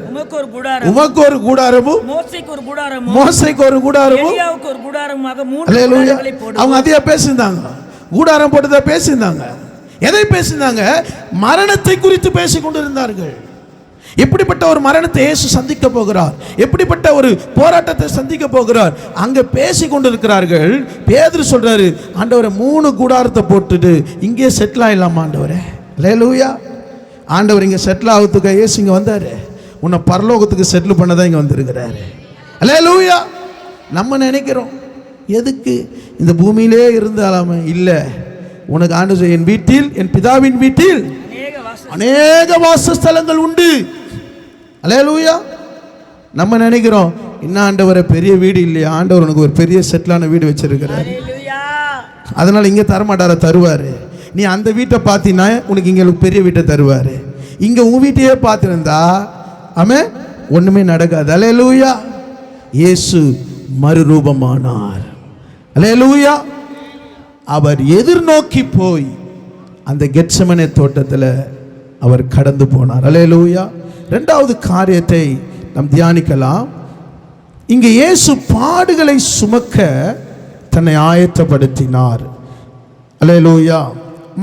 உமக்கு ஒரு கூடாரமும் மோசேக்கு ஒரு கூடாரமும். அல்லேலூயா. அவங்க அதையா பேசியிருந்தாங்க, கூடாரம் போட்டுதான் பேசியிருந்தாங்க. எதை பேசியிருந்தாங்க? மரணத்தை குறித்து பேசிக் கொண்டிருந்தார்கள். எப்படிப்பட்ட ஒரு மரணத்தை இயேசு சந்திக்க போகிறார், எப்படிப்பட்ட ஒரு போராட்டத்தை சந்திக்க போகிறார், அங்க பேசி கொண்டிருக்கிறார்கள். பேதுரு சொல்றாரு, ஆண்டவரே 3 கூடாரத்தை போட்டுட்டு இங்கே செட்டில் ஆயிடலாமா ஆண்டவரே? அல்லேலூயா. ஆண்டவர் இங்க செட்டில் ஆகுறதுக்கு இயேசு இங்க வந்தாரு, உன்னை பரலோகத்துக்கு செட்டில் பண்ணதான் இங்க வந்திருக்கிறாரு. அல்லேலூயா. நம்ம நினைக்கிறோம் எதுக்கு இந்த பூமியிலே இருந்தாலாமே? இல்ல, உனக்கு ஆண்டவர் என் வீட்டில், என் பிதாவின் வீட்டில் அநேக வாசஸ்தலங்கள் உண்டு. அல்லேலூயா. நம்ம நினைக்கிறோம், இன்னும் ஆண்டவரை பெரிய வீடு இல்லையா? ஆண்டவர் உனக்கு ஒரு பெரிய செட்டிலான வீடு வச்சிருக்கிறார், அதனால இங்க தரமாட்டார, தருவாரு. நீ அந்த வீட்டை பார்த்தீங்கன்னா உனக்கு இங்க பெரிய வீட்டை தருவாரு. இங்க உன் வீட்டையே பார்த்திருந்தா ஆமென் ஒண்ணுமே நடக்காது. அல்லேலூயா. இயேசு மறுரூபமானார். அல்லேலூயா. அவர் எதிர்நோக்கி போய் அந்த கெத்செமனே தோட்டத்தில் அவர் கடந்து போனார். அல்லேலூயா. 2வது காரியத்தை நாம் தியானிக்கலாம். இங்கே இயேசு பாடுகளை சுமக்க தன்னை ஆயத்தப்படுத்தினார். அல்லேலூயா.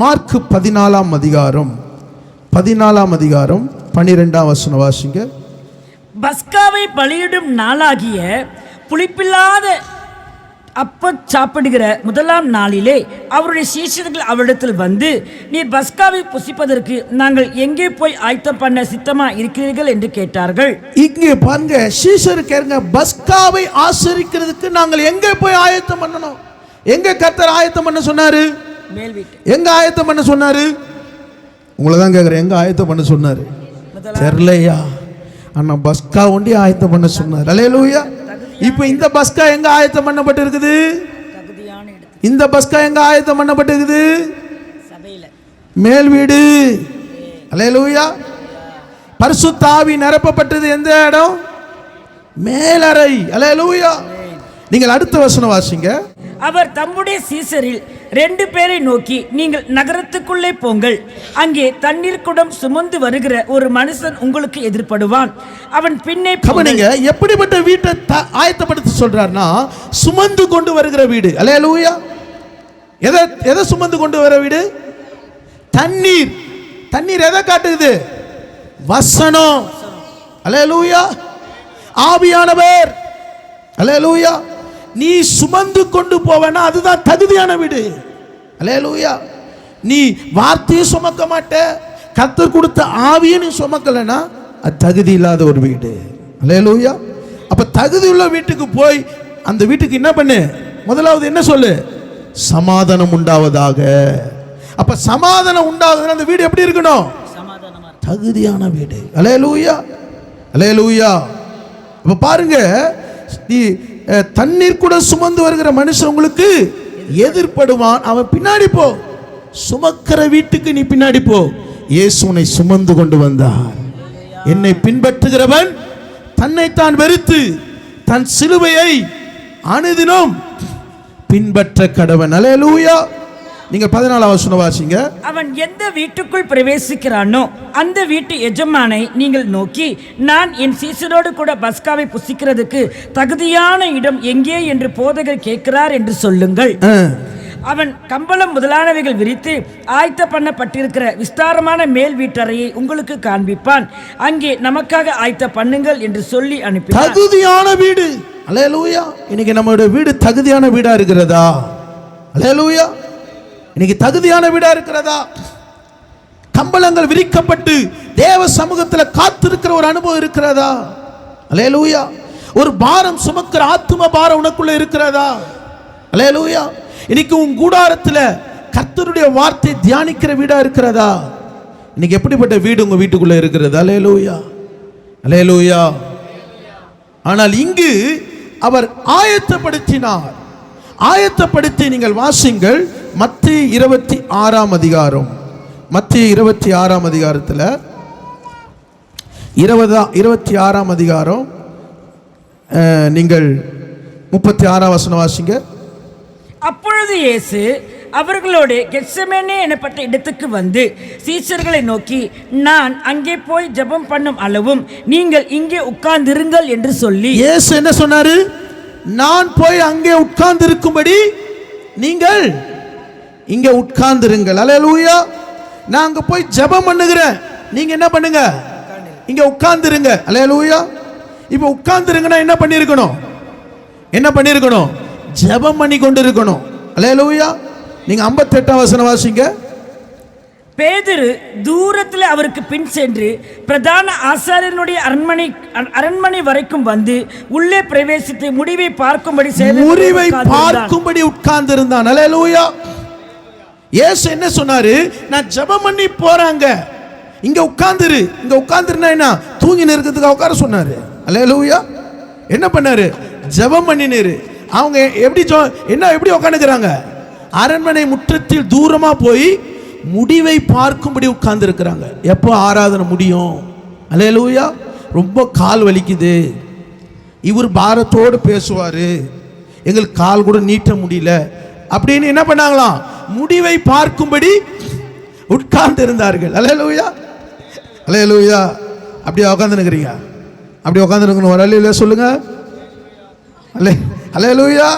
மார்க் 14 அதிகாரம் 12 வசனம் வாசிங்க. பஸ்காவை பலியிடும் நாளாகிய புளிப்பில்லாத அப்ப சாப்பிடுகிற முதலாம் நாளிலே அவருடைய சீஷர்கள் அவரிடத்தில் வந்து, நீர் பஸ்காவை புசிப்பதற்கு நாங்கள் எங்கே போய் ஆயத்தம் பண்ண சித்தமா இருக்கிறீர்கள் என்று கேட்டார்கள். இங்கே பாருங்க, சீஷர் கேளுங்க, பஸ்காவை ஆசரிக்கிறதுக்கு நாங்கள் எங்கே போய் ஆயத்தம் பண்ணணும்? எங்க கர்த்தர் ஆயத்தம் பண்ண சொன்னாரு? மேல் வீட்டு. எங்க ஆயத்தம் பண்ண சொன்னாரு? உங்களை தான் கேட்குறேன், எங்க ஆயத்தம் பண்ண சொன்னாரு? தெரியலையா? ஆனா பஸ்கா ஒண்டி ஆயத்தம் பண்ண சொன்னார். அல்லேலூயா. இப்போ இந்த பஸ்கா எங்க ஆயத்தம் பண்ணப்பட்டு இருக்குது? இந்த பஸ்கா எங்க ஆயத்தம் பண்ணப்பட்டு இருக்குது? மேல் வீடு. அல்லேலூயா. பரிசுத்த ஆவி நிரப்பப்பட்டது எந்த இடம்? மேலறை. அல்லேலூயா. நீங்கள் அடுத்த வசனம் வாசிங்க. அவர் தம்முடைய சீசரில் 2 பேரை நோக்கி, நீங்கள் நகரத்துக்குள்ளே போங்கள், அங்கே தண்ணீர் குடம் சுமந்து வருகிற ஒரு மனுஷன் உங்களுக்கு எதிர்படுவான், அவன் பின்னே கவனிங்க. எப்படிப்பட்ட வீட்டை ஆயத்தப்படுத்த சொல்றார்னா, சுமந்து கொண்டு வருகிற வீடு. அல்லேலூயா. எதை சுமந்து கொண்டு வர வீடு? தண்ணீர். தண்ணீர் எதை காட்டுது? வசனம். அல்லேலூயா. ஆவியானவர். அல்லேலூயா. நீ சுமந்து கொண்டு போவேனா, அதுதான் தகுதியான வீடு. அல்லேலூயா. நீ வார்த்தையை சுமக்க மாட்ட, கர்த்தர் கொடுத்த ஆவியை நீ சுமக்கலனா அது தகுதி இல்லாத ஒரு வீடு. அல்லேலூயா. அப்ப தகுதி உள்ள வீட்டுக்கு போய் அந்த வீட்டுக்கு என்ன பண்ணு? முதலாவது என்ன சொல்லு? சமாதானம் உண்டாவதாக. அப்ப சமாதானம் உண்டாவதுன்னா அந்த வீடு எப்படி இருக்கணும்? தகுதியான வீடு. அல்லேலூயா. அல்லேலூயா. அப்ப பாருங்க, நீ தண்ணீர் கூட சுமந்து வருகிற மனுஷன் உங்களுக்கு எதிர்படுவான், அவன் பின்னாடி போ. சுமக்கிற வீட்டுக்கு நீ பின்னாடி போ. இயேசு உன்னை சுமந்து கொண்டு வந்தார். என்னை பின்பற்றுகிறவன் தன்னைத்தான் வெறுத்து தன் சிலுவையை அனுதினம் பின்பற்ற கடவன். அல்லேலூயா. நீங்க 14 வசனம் வாசிங்க. அவன் எந்த வீட்டுக்குள் பிரவேசிக்கிறானோ அந்த வீட்டு எஜமானை நீங்கள் நோக்கி, நான் என் சீசரோடு கூட பஸ்காவை புசிக்கிறதுக்கு தகுதியான இடம் எங்கே என்று போதகர் கேட்கிறார் என்று சொல்லுங்கள். அவன் கம்பளம் முதலானவைகள் விரித்து ஆயத்த பண்ணப்பட்டிருக்கிற விஸ்தாரமான மேல் வீட்டறையை உங்களுக்கு காண்பிப்பான், அங்கே நமக்காக ஆயத்த பண்ணுங்கள் என்று சொல்லி அனுப்பினார். தகுதியான வீடு. அல்லேலூயா. இன்னைக்கு நம்மளுடைய வீடு தகுதியான வீடா இருக்கிறதா? அல்லேலூயா. இன்னைக்கு தகுதியான வீடா இருக்கிறதா? கம்பளங்கள் விரிக்கப்பட்டு தேவ சமூகத்தில் காத்திருக்கிற ஒரு அனுபவம் இருக்கிறதா? அல்லேலூயா. ஒரு பாரம் சுமக்கிற ஆத்தும பாரம் உனக்குள்ள இருக்கிறதா? அல்லேலூயா. இன்னைக்கு உன் கூடாரத்தில் கர்த்தருடைய வார்த்தை தியானிக்கிற வீடா இருக்கிறதா? இன்னைக்கு எப்படிப்பட்ட வீடு உங்க வீட்டுக்குள்ள இருக்கிறது? அல்லேலூயா. அல்லேலூயா. ஆனால் இங்கு அவர் ஆயத்தப்படுத்தினார். ஆயத்தப்படுத்தி நீங்கள் வாசிங்கள். மத்தேயு 26 அதிகாரம். மத்தேயு 26 அதிகாரத்தில் 26 அதிகாரம் நீங்கள் 36 வசனம் வாசிங்க. அப்பொழுது இயேசு அவர்களோடு கெத்செமனே எனப்பட்ட இடத்துக்கு வந்து சீஷர்களை நோக்கி, நான் அங்கே போய் ஜெபம் பண்ணும் அளவும் நீங்கள் இங்கே உட்கார்ந்திருங்கள் என்று சொல்லி. இயேசு என்ன சொன்னாரு? நான் போய் அங்கே உட்கார்ந்து இருக்கும்படி நீங்கள் இங்கே உட்கார்ந்திருங்கள். அல்லேலூயா. நான் அங்க போய் ஜெபம் பண்ணுகிறேன், நீங்க என்ன பண்ணுங்க? இங்க உட்கார்ந்திருங்க. அல்லேலூயா. இப்போ உட்கார்ந்திருங்கன்னா என்ன பண்ணிருக்கணும்? என்ன பண்ணிருக்கணும்? ஜெபம் பண்ணி கொண்டு இருக்கணும். அல்லேலூயா. நீங்க 58 வசனம் வாசிங்க. பேதுரு தூரத்தில் அவருக்கு பின் சென்று பிரதான ஆசாரியனுடைய அரண்மனை வரைக்கும் வந்து உள்ளே பிரவேசித்து முடிவை பார்க்கும்படி உட்கார்ந்து இருந்தான். அல்லேலூயா. இயேசு என்ன சொன்னாரு? நான் ஜெபம் பண்ணி போறாங்க, இங்க உட்கார்ந்துரு. இங்க உட்கார்ந்துருனா என்ன? தூங்கி இருக்கிறதுக்கு உட்கார சொன்னாரு. அல்லேலூயா. என்ன பண்ணாரு? ஜெபம் பண்ணினாரு. அவங்க எப்படி உட்காந்துக்கிறாங்க? அரண்மனை முற்றத்தில் தூரமா போய் முடிவை பார்க்கும்படி உட்கார்ந்து இருக்கிறாங்க. எப்போ ஆராதனை முடியும்? அல்லேலூயா. ரொம்ப கால் வலிக்குது, இவர் பாரத்தோடு பேசுவாரு, எங்களுக்கு கால் கூட நீட்ட முடியல அப்படின்னு என்ன பண்ணாங்களாம்? முடிவை பார்க்கும்படி உட்கார்ந்து இருந்தார்கள். அல்லேலூயா. அல்லேலூயா. அப்படியே உட்கார்ந்து நிற்கிறீங்க? அப்படி உட்கார்ந்து இருக்கணும். ஒரு அல்லேலூயா சொல்லுங்க. அல்லேலூயா.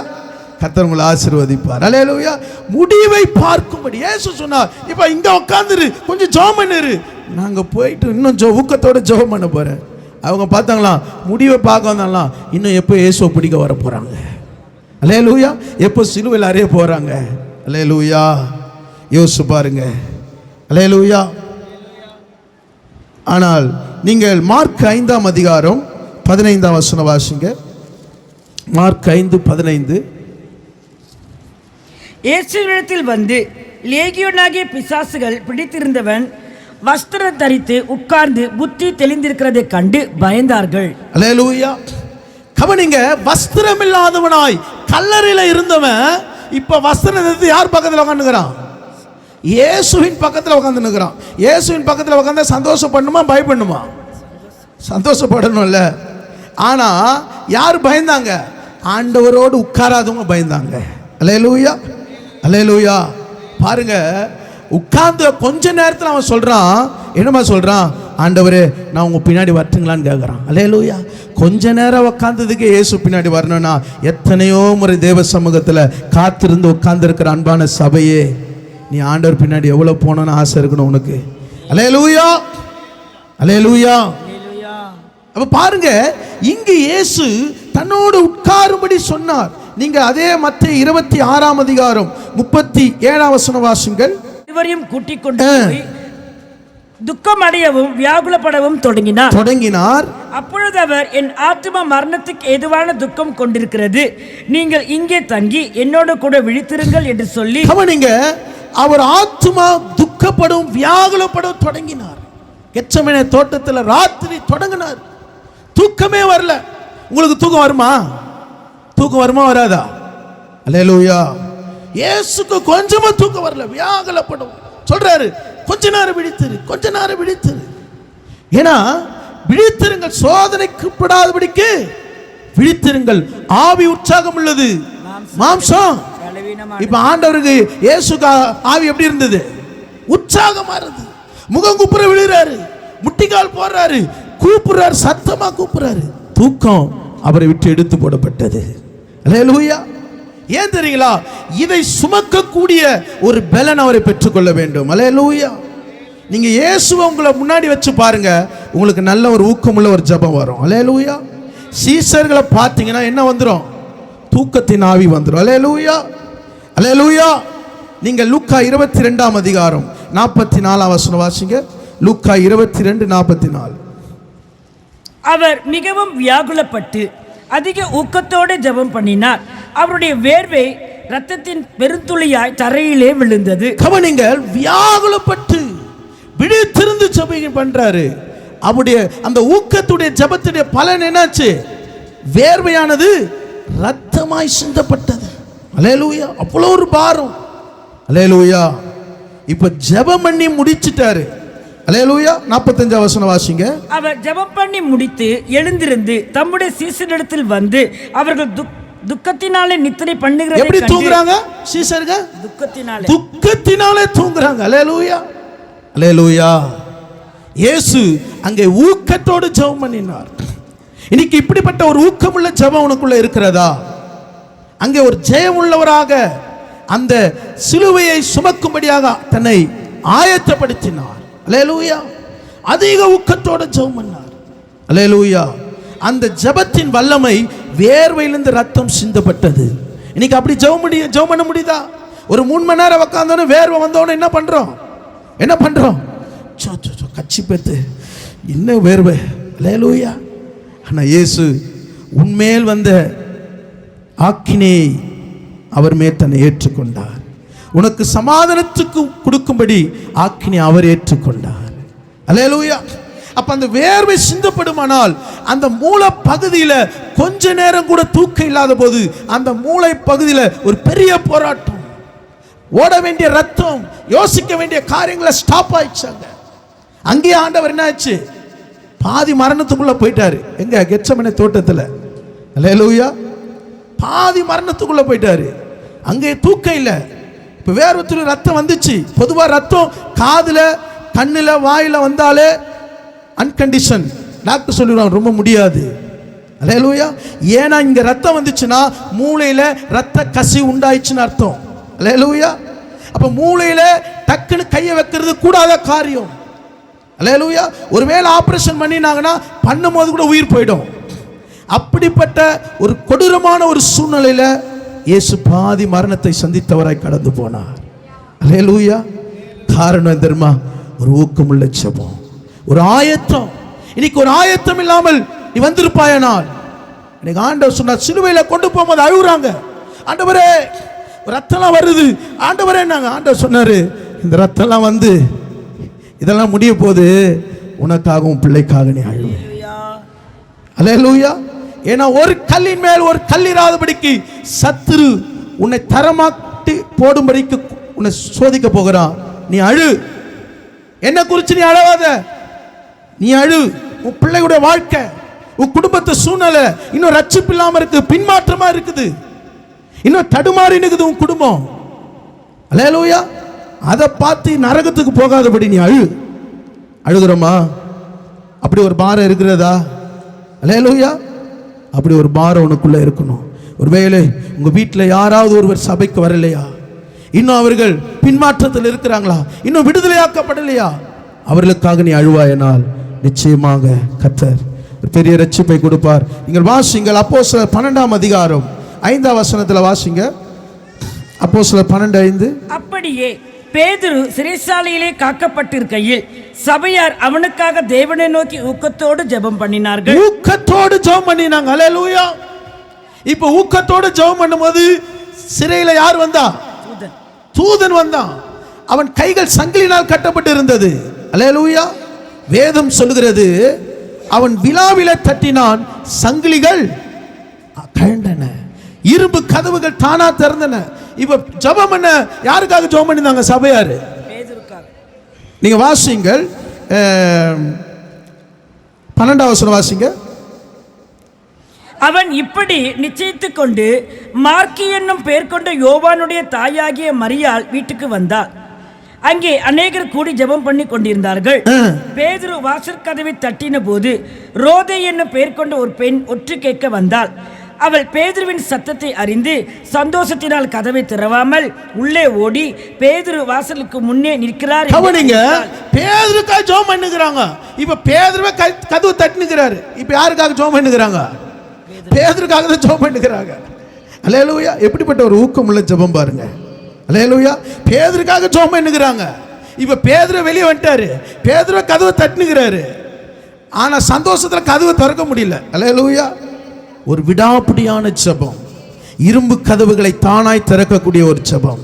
கர்த்தர் உங்களை ஆசீர்வதிப்பார். அல்லேலூயா. முடிவை பார்க்கும்படி இயேசு சொன்னார், இப்போ இங்க உட்காந்துரு, கொஞ்சம் ஜெபம் பண்ணிரு, நாங்க போயிட்டு இன்னும் ஊக்கத்தோட ஜெபம் பண்ண போறேன். அவங்க பார்த்தாங்களா, முடிவை பார்க்க வந்தாங்களா, இன்னும் எப்போ இயேசுவை பிடிக்க வர போறாங்க. அல்லேலூயா. எப்போ சிலுவையில் அறைய போறாங்க. அல்லேலூயா. யோசிச்சு பாருங்க. அல்லேலூயா. ஆனால் நீங்கள் மார்க் 5ஆம் அதிகாரம் 15ஆம் வசனம் வாசிங்க. மார்க் 5:15. இயேசுவிடத்தில் வந்து லேகியோனாகிய பிசாசுகள் பிடித்திருந்தவன் வஸ்திரம் தரித்து உட்கார்ந்து புத்தி தெளிந்திருக்கிறதை கண்டு பயந்தார்கள். அல்லேலூயா. கவனிங்க, வஸ்திரம் இல்லாதவனாய் கல்லறையில் இருந்தவன் இப்ப வஸ்திரம் தரித்து யார் பக்கத்தில் உட்காந்துக்கிறான்? இயேசுவின் பக்கத்தில் உட்காந்து நிற்கிறான். இயேசுவின் பக்கத்தில் உட்காந்து சந்தோஷப்படணுமா பயப்படணுமா? சந்தோஷப்படணும்ல. ஆனா யார் பயந்தாங்க? ஆண்டவரோடு உட்காராதவங்க பயந்தாங்க. அல்லேலூயா. அல்லேலூயா. பாருங்க, உட்கார்ந்து கொஞ்ச நேரத்தில் அவன் சொல்றான், என்னமா சொல்றான்? ஆண்டவரே, நான் உங்க பின்னாடி வரட்டுங்களான்னு கேட்குறான். அல்லேலூயா. கொஞ்ச நேரம் உட்கார்ந்ததுக்கு இயேசு பின்னாடி வரணும்னா எத்தனையோ முறை தேவ சமூகத்தில் காத்திருந்து உட்கார்ந்து இருக்கிற அன்பான சபையே, நீ ஆண்டவர் பின்னாடி எவ்வளோ போனோன்னு ஆசை இருக்கணும் உனக்கு. அல்லேலூயா. அல்லேலூயா. அப்ப பாருங்க, இங்கு இயேசு தன்னோடு உட்காரும்படி சொன்னார். நீங்க அதே மத்தேயு 26ஆம் அதிகாரம் 37ஆம் வசனம் வாசிங்கள். இவரையும் கூட்டிக் கொண்டு போய் துக்கம் அடையவும் வியாகுலப்படவும் தொடங்கினார். அப்பொழுது அவர், என் ஆத்துமா மரணத்துக்கு ஏதுவான துக்கம் கொண்டிருக்கிறது, நீங்கள் இங்கே தங்கி என்னோடு கூட விழித்திருங்கள் என்று சொல்லி, கவனிங்க, அவர் ஆத்துமா துக்கப்படும் வியாகுலப்படும் தொடங்கினார். கெத்செமனே தோட்டத்தில் ராத்திரி தொடங்கினார். தூக்கமே வரல. உங்களுக்கு தூக்கம் வருமா? தூக்கம் வருமா வராதா? அல்லேலூயா. இயேசுக்கு கொஞ்சமா தூக்கம் வரல, வியாகுலப்படும். சொல்றாரு, கொஞ்ச நேரம் விழித்திரு, கொஞ்ச நேரம் விழித்திரு. ஏன்னா விழித்திருங்கள், சோதனைக்கு படாதபடிக்கு விழித்திருங்கள். ஆவி உற்சாகம் உள்ளது, மாம்சம். இப்ப ஆண்டவருக்கு இயேசுக்கு ஆவி எப்படி இருந்தது? உற்சாகமா இருந்தது. முகம் குப்புற விழுறாரு, முட்டிக்கால் போடுறாரு, கூப்பிடுறாரு, சத்தமா கூப்பிடுறாரு. தூக்கம் அவரை விட்டு எடுத்து போடப்பட்டது. அல்லேலூயா. ஏன் தெரியுங்களா? இதை சுமக்கக்கூடிய ஒரு பலன் அவரை பெற்றுக்கொள்ள வேண்டும். அல்லேலூயா. நீங்க இயேசுவை உங்களை முன்னாடி வச்சு பாருங்க, உங்களுக்கு நல்ல ஒரு ஊக்கமுள்ள ஒரு ஜெபம் வரும். அல்லேலூயா. சீசர்களை பார்த்தீங்கன்னா என்ன வந்துடும்? தூக்கத்தின் ஆவி வந்துடும். அல்லேலூயா. அல்லேலூயா. நீங்க லூக்கா 22ஆம் அதிகாரம் 44ஆம் வசனம் வாசிங்க. லூக்கா 22:44. அவர் மிகவும் வியாகுலப்பட்டு அதிக ஊக்கத்தோடு ஜெபம் பண்ணினார். அவருடைய வேர்வை இரத்தத்தின் பெருந்துளியாய் தரையிலே விழுந்தது. கவனிங்கள், வியாகுலப்பட்டு விழித்திருந்து ஜெபம் பண்றாரு. அவருடைய அந்த ஊக்கத்துடைய ஜெபத்துடைய பலன் என்னாச்சு? வேர்வையானது ரத்தமாய் சிந்தப்பட்டது. அல்லேலூயா. அவ்வளோ ஒரு பாரம். அல்லேலூயா. இப்ப ஜெபம் பண்ணி முடிச்சிட்டாரு. அல்லேலூயா. 45ஆம் வசனம் வாசிங்க. அவர் ஜெபம் பண்ணி முடித்து எழுந்திருந்து தம்முடைய சீசரிடத்தில் வந்து அவர்கள் துக்கத்தினாலே நித்திரை பண்ணுகிறது. எப்படி தூங்குறாங்க சீசருங்க? துக்கத்தினாலே தூங்குறாங்க. அல்லேலூயா. அல்லேலூயா. இயேசு அங்கே ஊக்கத்தோடு ஜெபம் பண்ணினார். இன்னைக்கு இப்படிப்பட்ட ஒரு ஊக்கமுள்ள ஜெபம் உனக்குள்ள இருக்கிறதா? அங்கே ஒரு ஜெயம் உள்ளவராக அந்த சிலுவையை சுமக்கும்படியாக தன்னை ஆயத்தப்படுத்தினார். அல்லேலூயா. அதிக ஊக்கத்தோடு ஜெபம் பண்ணார். அல்லேலூயா. அந்த ஜெபத்தின் வல்லமை வேர்வையிலிருந்து ரத்தம் சிந்தப்பட்டது. இன்னைக்கு அப்படி ஜெபம் பண்ண முடியுதா? ஒரு 3 மணி நேரம் உட்கார்ந்தோன்னு வேர்வை வந்தோன்னு என்ன பண்றோம்? கட்சி பெத்து இன்னும் வேர்வை. அல்லேலூயா. ஆனா இயேசு உன்மேல் வந்த ஆக்கினை அவர் மேல் தன்னை ஏற்றுக்கொண்டார். உனக்கு சமாதானத்துக்கு கொடுக்கும்படி ஆக்கினை அவர் ஏற்றுக்கொண்டார். அல்லேலூயா. அப்ப அந்த வேர்வை சிந்தப்படுமானால் அந்த மூளை பகுதியில் கொஞ்ச நேரம் கூட தூக்கம் இல்லாத போது அந்த மூளை பகுதியில் ஒரு பெரிய போராட்டம், ஓட வேண்டிய ரத்தம், யோசிக்க வேண்டிய காரியங்களை ஸ்டாப் ஆயிடுச்சாங்க. அங்கேயே ஆண்டவர் என்ன ஆச்சு? பாதி மரணத்துக்குள்ள போயிட்டாரு. எங்க? கெத்செமனே தோட்டத்தில். அல்லேலூயா. பாதி மரணத்துக்குள்ள போயிட்டாரு. அங்கே தூக்கம் இல்லை. இப்போ வேர்வத்துல ரத்தம் வந்துச்சு. பொதுவாக ரத்தம் காதில், கண்ணில், வாயில் வந்தாலே அன்கண்டிஷன் டாக்டர் சொல்லிடுவாங்க, ரொம்ப முடியாது. அல்லேலூயா. ஏன்னா இங்க ரத்தம் வந்துச்சுன்னா மூளையில ரத்த கசி உண்டாயிடுச்சுன்னு அர்த்தம். அல்லேலூயா. அப்ப மூளையில டக்குன்னு கையை வைக்கிறது கூடாத காரியம். அல்லேலூயா. ஒருவேளை ஆபரேஷன் பண்ணினாங்கன்னா பண்ணும்போது கூட உயிர் போயிடும். அப்படிப்பட்ட ஒரு கொடூரமான ஒரு சூழ்நிலையில இயேசு பாதி மரணத்தை சந்தித்தவராய் கடந்து போனார். அல்லேலூயா. காரணம் தெரியுமா? ஒரு ஊக்கமுள்ள ஜெபம், ஒரு ஆயத்தம். இன்னைக்கு ஒரு ஆயத்தம் இல்லாமல் நீ வந்திருப்பாயனால், இன்னைக்கு ஆண்டவர் சொன்னார், சிலுவையில கொண்டு போகும்போது அழுகுறாங்க, ஆண்டவரே ரத்தம்லாம் வருது ஆண்டவரே. ஆண்டவர் சொன்னாரு, இந்த ரத்தம்லாம் வந்து இதெல்லாம் முடிய போது உனக்காகவும் பிள்ளைக்காக நீ அழுவ. அல்லேலூயா. ஏன்னா ஒரு கல்லின் மேல் ஒரு கல்லிராதபடிக்கு சத்துரு உன்னை தரமாட்டி போடும்படிக்கு உன்னை சோதிக்க போகிறான். நீ அழு. என்ன குறித்து நீ அழாத, நீ அழு. உன் பிள்ளையுடைய வாழ்க்கை, உன் குடும்பத்தை சூழ்நிலை இன்னும் ரட்சிப்பு இல்லாம இருக்கு, பின்மாற்றமா இருக்குது, இன்னும் தடுமாறி இருக்குது உன் குடும்பம். அல்லேலூயா. அதை பார்த்து நரகத்துக்கு போகாதபடி நீ அழு. அழுகிறோமா? அப்படி ஒரு பாரம் இருக்கிறதா? அல்லேலூயா. அப்படி ஒரு பாரம் உனக்குள்ள இருக்கணும். ஒருவேளை உங்க வீட்டில் யாராவது ஒருவர் சபைக்கு வரலையா, இன்னும் அவர்கள் பின்மாற்றத்தில் இருக்கிறாங்களா, இன்னும் விடுதலையாக்கப்படலையா, அவர்களுக்காக நீ அழுவாயனால் நிச்சயமாக கர்த்தர் ஒரு பெரிய ரட்சிப்பை கொடுப்பார். நீங்கள் வாசிங்கள் அப்போஸ்தலர் 12ஆம் அதிகாரம் 5ஆம் வசனத்தில் வாசிங்க. அப்போஸ்தலர் 12:5. அப்படியே பேதுரு சிறைச்சாலையிலே காக்கப்பட்டிருக்கையில் சபையார் அவனுக்காக தேவனை நோக்கி ஊக்கத்தோடு ஜெபம் பண்ணினார்கள். ஊக்கத்தோடு ஜெபம் பண்ணினாங்க. அல்லேலூயா. இப்போ ஊக்கத்தோடு ஜெபம் பண்ணும்போது சிறையில் யார் வந்தா? தூதன் வந்தான். அவன் கைகள் சங்கிலினால் கட்டப்பட்டு இருந்தது. அல்லேலூயா. வேதம் சொல்லுகிறது, அவன் விலாவில தட்டினான், சங்கிலிகள் கழண்டன, இரும்பு கதவுகள் தானா திறந்தன. இப்ப ஜெபம் பண்ண யாருக்காக ஜெபம் பண்ணினாங்க? சபையார். நீங்க வாசிங்கள் 12ஆம் வசனம் வாசிங்க. அவன் இப்படி நிச்சயித்துக் கொண்டு மார்க்கி என்னும் பெயர் கொண்ட யோவானுடைய தாயாகிய மரியாள் வீட்டுக்கு வந்தார். அங்கே அநேகர் கூடி ஜெபம் பண்ணி கொண்டிருந்தார்கள். பேதுரு வாசற் கதவை தட்டின போது ரோதை என்னும் பெயர் கொண்ட ஒரு பெண் ஒற்று கேட்க வந்தாள். அவள் பேதுருவின் சத்தத்தை அறிந்து சந்தோஷத்தினால் கதவை திறவாமல் உள்ளே ஓடி பேதுரு வாசலுக்கு முன்னே நிற்கிறார். கவனிங்க, பேதுருக்காக ஜெபம் பண்ணுகிறாங்க. இப்ப பேதுருவே கதவு தட்டினுக்கிறாரு. இப்ப யாருக்காக ஜெபம் பண்ணுகிறாங்க? பேதுருக்காக தான் ஜெபம் பண்ணுகிறாங்க. அல்லேலூயா. எப்படிப்பட்ட ஒரு ஊக்கம் உள்ள ஜெபம் பாருங்க. அல்லேலூயா. பேதுருக்காக ஜெபம் பண்ணுகிறாங்க. இப்ப பேதுரு வெளியே வந்துட்டாரு, பேதுரு கதவை தட்டினுக்கிறாரு. ஆனா சந்தோஷத்துல கதவை திறக்க முடியல. அல்லேலூயா. ஒரு விடாப்பிடியான ஜெபம், இரும்பு கதவுகளை தானாய் திறக்கக்கூடிய ஒரு ஜெபம்,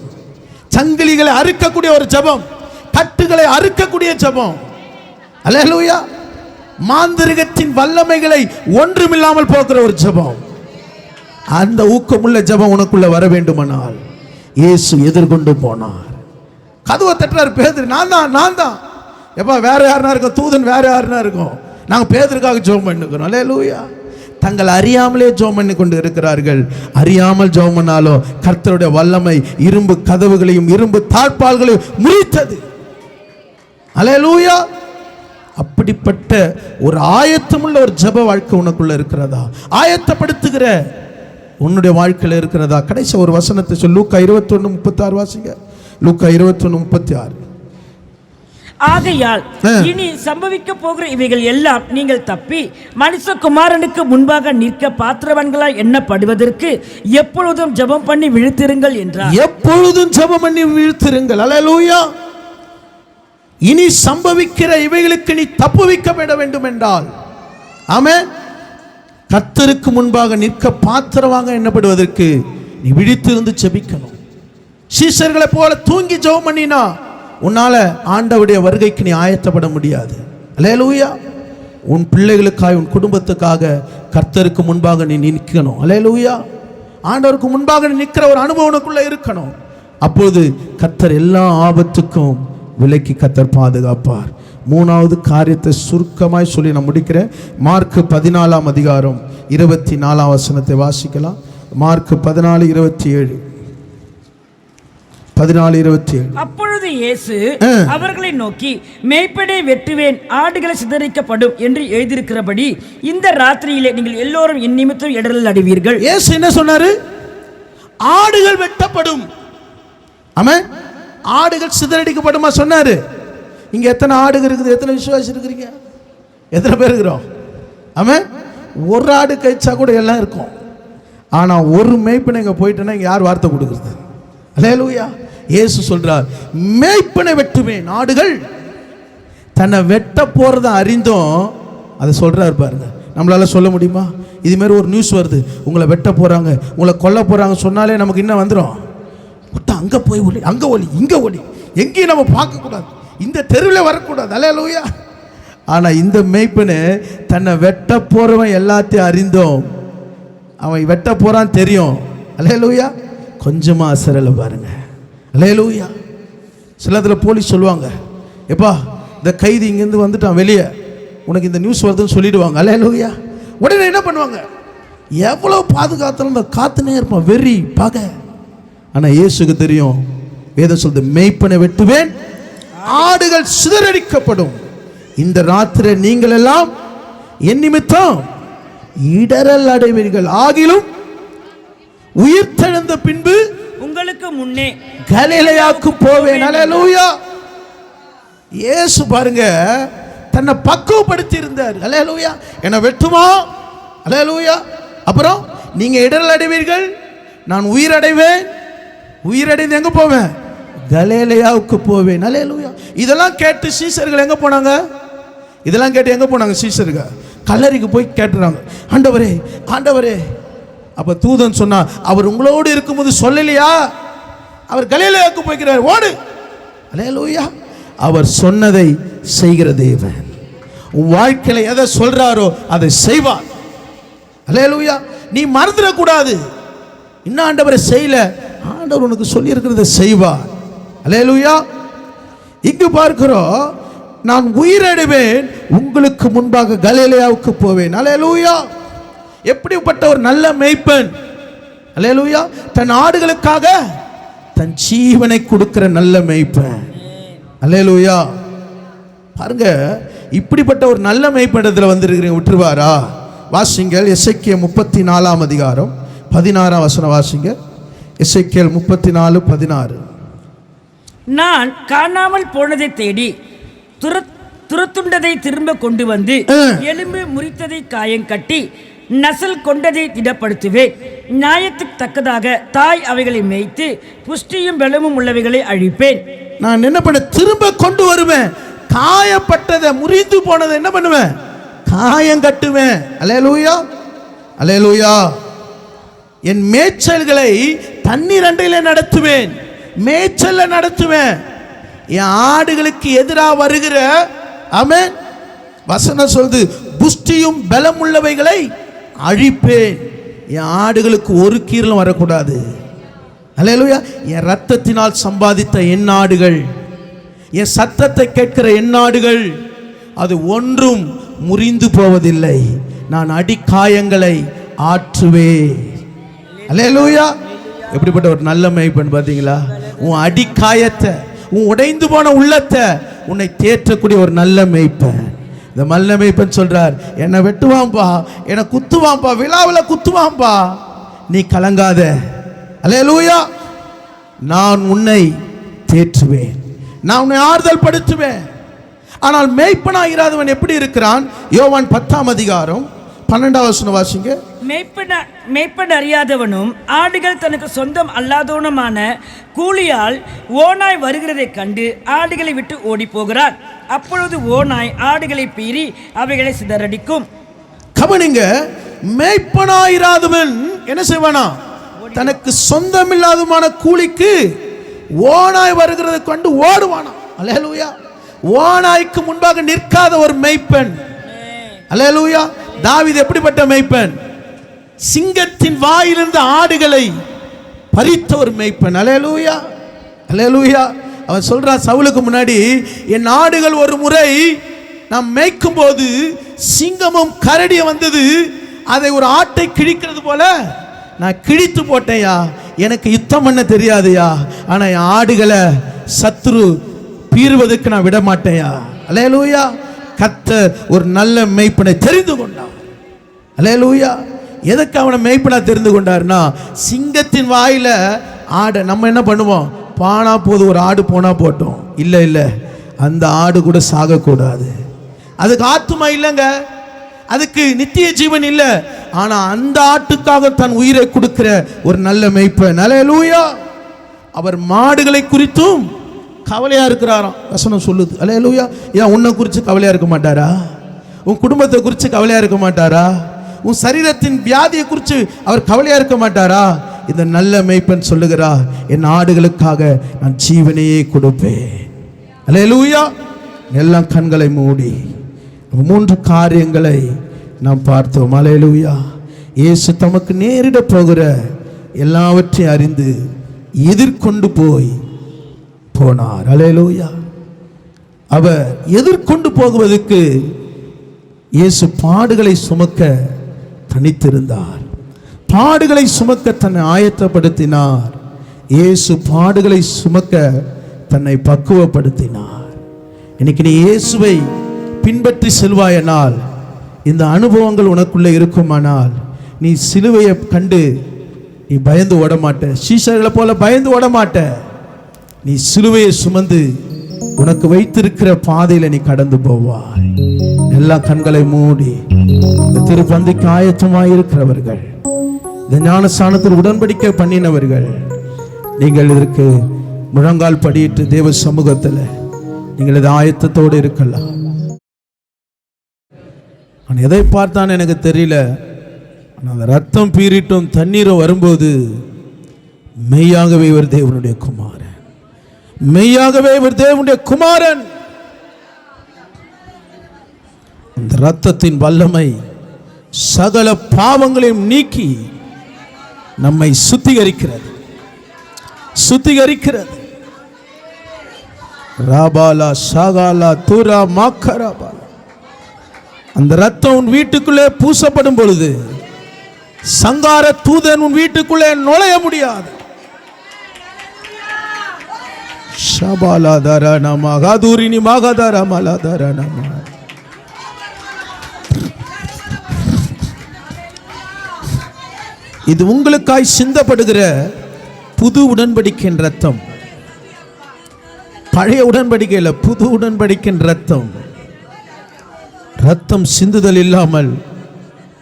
சங்கிலிகளை அறுக்கக்கூடிய ஒரு ஜெபம், கட்டுகளை அறுக்கக்கூடிய ஜெபம். அல்லேலூயா. மாந்திரிகத்தின் வல்லமைகளை ஒன்றுமில்லாமல் போக்குற ஒரு ஜெபம். அந்த ஊக்கமுள்ள ஜெபம் உனக்குள்ள வர வேண்டுமானால் இயேசு எதிர்கொண்டு போனார். கதவை தட்டுறாரு பேதுரு. நான் தான் எப்பா, வேற யாருனா இருக்கும், தூதன் வேற யாருனா இருக்கும், நாங்க பேதுருக்காக ஜெபம் பண்ணுகிறோம். அல்லேலூயா. தங்கள் அறியாமலே ஜெபம் பண்ணி கொண்டு இருக்கிறார்கள். அறியாமல் ஜெபம் பண்ணாலும் கர்த்தருடைய வல்லமை இரும்பு கதவுகளையும் இரும்பு தாழ்பால்களையும் முறித்தது. அல்லேலூயா. அப்படிப்பட்ட ஒரு ஆயத்தமுள்ள ஒரு ஜெப வாழ்க்கை உனக்குள்ள இருக்கிறதா? ஆயத்தப்படுத்துகிற உன்னுடைய வாழ்க்கையில் இருக்கிறதா? கடைசி ஒரு வசனத்தை சொல்லு. லூக்கா 21:36 வாசிங்க. லூக்கா 21:36. ஆகையால் இனி சம்பவிக்க போகிற இவைகள் எல்லாம் நீங்கள் தப்பி மனுஷகுமாரனுக்கு முன்பாக நிற்க பாத்திரவான்களாய் எண்ணப்படுவதற்கு எப்பொழுதும் ஜெபம் பண்ணி விழித்திருங்கள் என்றார். எப்பொழுதும் ஜெபம் பண்ணி விழித்திருங்கள். அல்லேலூயா. இனி சம்பவிக்கிற இவைகளுக்கு நீ தப்புவிக்கப்பட வேண்டும் என்றால், ஆமென், கர்த்தருக்கு முன்பாக நிற்க பாத்திரவாங்க எண்ணப்படுவதற்கு நீ விழித்திருந்து ஜெபிக்கணும். சீஷர்களை போல தூங்கி ஜெபம் பண்ணினா உன்னால ஆண்டவருடைய வருகைக்கு நீ ஆயத்தப்பட முடியாது. அல்லேலூயா. உன் பிள்ளைகளுக்காக, உன் குடும்பத்துக்காக கர்த்தருக்கு முன்பாக நீ நிற்கணும். அல்லேலூயா. ஆண்டவருக்கு முன்பாக நீ நிற்கிற ஒரு அனுபவம் உனக்குள்ள இருக்கணும். அப்போது கர்த்தர் எல்லா ஆபத்துக்கும் விலக்கி கர்த்தர் பாதுகாப்பார். மூணாவது காரியத்தை சுருக்கமாய் சொல்லி நான் முடிக்கிறேன். மார்க் 14ஆம் அதிகாரம் 24ஆம் வசனத்தை வாசிக்கலாம். மார்க் 14:27. 14:27. அப்பொழுது இயேசு அவர்களை நோக்கி, மேய்ப்பனை வெட்டுவேன், ஆடுகள் சிதறிக்கப்படும் என்று எழுதியிருக்கிறபடி இந்த ராத்திரியிலே நீங்கள் எல்லோரும் என் நிமித்தம் இடறல் அடைவீர்கள். இயேசு என்ன சொன்னாரு? ஆடுகள் வெட்டப்படும். ஆமென். ஆடுகள் சிதறடிக்கப்படுமா சொன்னாரு. இங்க எத்தனை ஆடுகள் இருக்குது? எத்தனை விசுவாசி இருக்கிறீங்க? எத்தனை பேர் இருக்கிறோம்? ஆமென். ஒரு ஆடு கைச்சா கூட எல்லாம் இருக்கும். ஆனா ஒரு மேய்ப்பனை இங்க போயிட்டேன்னா இங்க யார் வார்த்தை கொடுக்குறது? அல்லேலூயா. இயேசு சொல்றார், மேய்ப்பனை வெட்டுவேன், ஆடுகள் தன்னை வெட்ட போறதை அறிந்தும் அதை சொல்றாரு பாருங்க. நம்மளால சொல்ல முடியுமா? இது மாதிரி ஒரு நியூஸ் வருது, உங்களை வெட்ட போறாங்க, உங்களை கொல்ல போறாங்க சொன்னாலே நமக்கு என்ன வந்துடும்? அங்க போய் ஒலி, அங்க ஒலி, இங்க ஒலி, எங்கேயும் நம்ம பார்க்க கூடாது, இந்த தெருவில் வரக்கூடாது. அல்லேலூயா. ஆனா இந்த மேய்ப்பனை தன்னை வெட்ட போறவன் எல்லாத்தையும் அறிந்தோம், அவன் வெட்ட போறான் தெரியும். அல்லேலூயா. கொஞ்சமா அசரல பாருங்க. அல்லேலூயா. சிலதில் போலீஸ் சொல்லுவாங்க, எப்பா இந்த கைதி இங்கேருந்து வந்துட்டான் வெளியே, உனக்கு இந்த நியூஸ் வருதுன்னு சொல்லிடுவாங்க. அல்லேலூயா. உடனே என்ன பண்ணுவாங்க? எவ்வளோ பாதுகாத்தாலும் இந்த காத்துனே இருப்பான், வெறி பகை. ஆனால் இயேசுக்கு தெரியும், வேதம் சொல்லுது, மேய்ப்பனை வெட்டுவேன், ஆடுகள் சிதறடிக்கப்படும். இந்த ராத்திரி நீங்கள் எல்லாம் என் நிமித்தம் இடறல் அடைவீர்கள், ஆகிலும் உயிர்த்தெழுந்த பின்பு உங்களுக்கு முன்னே கலிலேயாவுக்கு போவேன். அல்லேலூயா. இயேசு பாருங்க தன்னை பக்குவப்படுத்தி இருந்தார். அல்லேலூயா. என்ன வெட்டுமா? அல்லேலூயா. அப்புறம் நீங்க இடரல் அடைவீர்கள், நான் உயிரடைவேன், உயிரடைந்து எங்க போவேன்? கலிலேயாவுக்கு போவேன். அல்லேலூயா. இதெல்லாம் கேட்டு சீசர்கள் எங்க போனாங்க? இதெல்லாம் கேட்டு எங்க போனாங்க சீசர்கள்? கல்லறைக்கு போய் கேட்டுறாங்க, ஆண்டவரே ஆண்டவரே. அப்ப தூதன் சொன்னா, அவர் உங்களோடு இருக்கும்போது சொல்லலையா? அவர் கலிலேயாவுக்கு போய்க்கிறார், ஓடு. அல்லேலூயா. அவர் சொன்னதை செய்கிற தேவன். உன் வாழ்க்கையில எதை சொல்றாரோ அதை செய்வார். அல்லேலூயா. நீ மறந்துடக்கூடாது. இன்னும் ஆண்டவரை செய்யல, ஆண்டவர் உனக்கு சொல்லி இருக்கிறத செய்வார். அல்லேலூயா. இங்கு பார்க்கிறோம், நான் உயிரடைவேன், உங்களுக்கு முன்பாக கலிலேயாவுக்கு போவேன். அல்லேலூயா. எப்படிப்பட்ட ஒரு நல்ல மேய்ப்பன்! அல்லேலூயா. தன் ஆடுகளுக்காக தன் ஜீவனை கொடுக்கிற நல்ல மேய்ப்பன். அல்லேலூயா. பாருங்க, இப்படிப்பட்ட ஒரு நல்ல மேய்ப்பனிடத்தில் வந்திருக்கிறீங்க, விட்டுருவாரா? வாசிங்கள் எசேக்கியேல் 34 அதிகாரம் 16 வசனம் வாசிங்க. எசேக்கியேல் 34:16. நான் காணாமல் போனதை தேடி துரத்துண்டதை திரும்ப கொண்டு வந்து, எலும்பு முறித்ததை காயம் கட்டி, நசல் கொண்டதை திடப்படுத்துவேன். நியாயத்துக்கு தக்கதாக தாய் அவைகளை மேய்த்து, புஷ்டியும் பலமும் உள்ளவைகளை அழிப்பேன். நான் என்ன பண்ண? திரும்ப கொண்டு வருவேன். காயப்பட்டதை, முறிந்து போனதை என்ன பண்ணுவேன்? காயம் கட்டுவேன். அல்லேலூயா. அல்லேலூயா. என் மேய்ச்சல்களை தண்ணீர் அண்டையில நடத்துவேன், மேய்ச்சல்ல நடத்துவேன். என் ஆடுகளுக்கு எதிராக வருகிற, ஆமென், வசனம் சொல்லுது, புஷ்டியும் பலம் உள்ளவைகளை அழிப்பேன். என் ஆடுகளுக்கு ஒரு கீரலும் வரக்கூடாது. அல்லேலூயா. என் ரத்தத்தினால் சம்பாதித்த என் ஆடுகள், என் சத்தத்தை கேட்கிற என் ஆடுகள், அது ஒன்றும் முறிந்து போவதில்லை. நான் அடிக்காயங்களை ஆற்றுவேன். அல்லேலூயா. எப்படிப்பட்ட ஒரு நல்ல மேய்ப்பன் பார்த்தீங்களா? உன் அடிக்காயத்தை, உன் உடைந்து போன உள்ளத்தை உன்னை தேற்றக்கூடிய ஒரு நல்ல மேய்ப்பன். இந்த நல்ல மேய்ப்பன் சொல்றார், என்னை வெட்டுவான்பா, என்னை குத்துவான்பா, விழாவில் குத்துவான்பா, நீ கலங்காத. அல்லேலூயா. நான் உன்னை தேற்றுவேன், நான் உன்னை ஆறுதல் படுத்துவேன். ஆனால் மேய்ப்பனாயிராதவன் எப்படி இருக்கிறான்? யோவான் 10 அதிகாரம் 12 வசனம் வாசிங்க. மேய்ப்பன் அறியாதவனும் ஆடுகள் தனக்கு சொந்தம் அல்லாதவனுமான கூலியால் ஓநாய் வருகிறதை கண்டு ஆடுகளை விட்டு ஓடி போகிறான். அப்பொழுது ஓநாய் ஆடுகளை பீறி அவைகளை சிதறடிக்கும். கவனிங்க, மேய்ப்பனாயிராதவன் என்ன செய்வானா? தனக்கு சொந்தமில்லாதமான கூலிக்கு ஓநாய் வருகிறதை கண்டு ஓடுவானா. அல்லேலூயா. ஓநாய்க்கு முன்பாக நிற்காத ஒரு மேய்ப்பன். அல்லேலூயா. தாவீது எப்படிப்பட்ட மேய்ப்பன்? சிங்கத்தின் வாயிலிருந்து ஆடுகளை பறித்த ஒரு மேய்ப்பன். அல்லேலூயா. அல்லேலூயா. அவன் சொல்றான் சவுலுக்கு முன்னாடி, என் ஆடுகள் ஒரு முறை நாம் மேய்க்கும் போது சிங்கமும் கரடிய வந்தது, அதை ஒரு ஆட்டை கிழிக்கிறது போல நான் கிழித்து போட்டேயா. எனக்கு யுத்தம் பண்ண தெரியாதுயா, ஆனா என் ஆடுகளை சத்துரு பீறுவதற்கு நான் விட மாட்டேயா. அல்லேலூயா. கர்த்தர் ஒரு நல்ல மேய்ப்பனை தெரிந்து கொண்டார். அல்லேலூயா. எதுக்கு அவனை மேய்ப்பனா தெரிந்து கொண்டார்னா, சிங்கத்தின் வாயில ஆடை நம்ம என்ன பண்ணுவோம், பானா போது ஒரு ஆடு போனா போட்டோம், இல்லை இல்லை, அந்த ஆடு கூட சாகக்கூடாது. அதுக்கு ஆத்துமா இல்லைங்க, அதுக்கு நித்திய ஜீவன் இல்லை. ஆனா அந்த ஆட்டுக்காக தன் உயிரை கொடுக்கிற ஒரு நல்ல மேய்ப்பன். அல்லேலூயா. அவர் மாடுகளை குறித்தும் கவலையா இருக்கிறாராம், வசனம் சொல்லுது. அல்லேலூயா. ஏன் உன்னை குறித்து கவலையா இருக்க மாட்டாரா? உன் குடும்பத்தை குறித்து கவலையா இருக்க மாட்டாரா? உன் சரீரத்தின் வியாதியை குறித்து அவர் கவலையா இருக்க மாட்டாரா? இந்த நல்ல மேய்ப்பன் சொல்லுகிறார், என் ஆடுகளுக்காக நான் ஜீவனையே கொடுப்பேன். அல்லேலூயா. எல்லாம் கண்களை மூடி 3 காரியங்களை நாம் பார்த்தோம். அல்லேலூயா. இயேசு தமக்கு நேரிட போகிற எல்லாவற்றையும் அறிந்து எதிர்கொண்டு போனார். அல்லேலூயா. அவர் எதிர்கொண்டு போகுவதற்கு இயேசு பாடுகளை சுமக்க தனித்திருந்தார். பாடுகளை சுமக்க தன்னை ஆயத்தப்படுத்தினார். இயேசு பாடுகளை சுமக்க தன்னை பக்குவப்படுத்தினார். இன்னைக்கு நீ இயேசுவை பின்பற்றி செல்வாயனால், இந்த அனுபவங்கள் உனக்குள்ளே இருக்குமானால், நீ சிலுவையை கண்டு நீ பயந்து ஓட மாட்ட. சீஷர்களை போல பயந்து ஓட மாட்ட. நீ சிலுவையை சுமந்து உனக்கு வைத்திருக்கிற பாதையில நீ கடந்து போவாய். எல்லா கண்களை மூடி இந்த திருப்பந்திக்கு ஆயத்தமாயிருக்கிறவர்கள், இந்த ஞானஸ்தானத்தில் உடன்படிக்கை பண்ணினவர்கள், நீங்கள் இதற்கு முழங்கால் படியிட்டு தேவ சமூகத்தில் நீங்கள் இது ஆயத்தத்தோடு இருக்கலாம். நான் எதை பார்த்தான் எனக்கு தெரியல, ஆனால் அந்த ரத்தம் பீறிட்டும் தண்ணீரும் வரும்போது மெய்யாகவே இவர் தேவனுடைய குமாரன், மெய்யாகவே இவர் தேவனுடைய குமாரன். அந்த ரத்தத்தின் வல்லமை சகல பாவங்களையும் நீக்கி நம்மை சுத்திகரிக்கிறது, சுத்திகரிக்கிறது. ராபாலா ஷாகாலா தூரா மாக்கராபாலா. அந்த ரத்தம் உன் வீட்டுக்குள்ளே பூசப்படும் பொழுது சங்கார தூதன் உன் வீட்டுக்குள்ளே நுழைய முடியாது. ஷபாலா தரா நாமா காதூரினி மாகாதாரா மலா தரா நாமா. இது உங்களுக்காய் சிந்தப்படுகிற புது உடன்படிக்கையின் ரத்தம். பழைய உடன்படிக்கையில் புது உடன்படிக்கையின் ரத்தம். ரத்தம் சிந்துதல் இல்லாமல்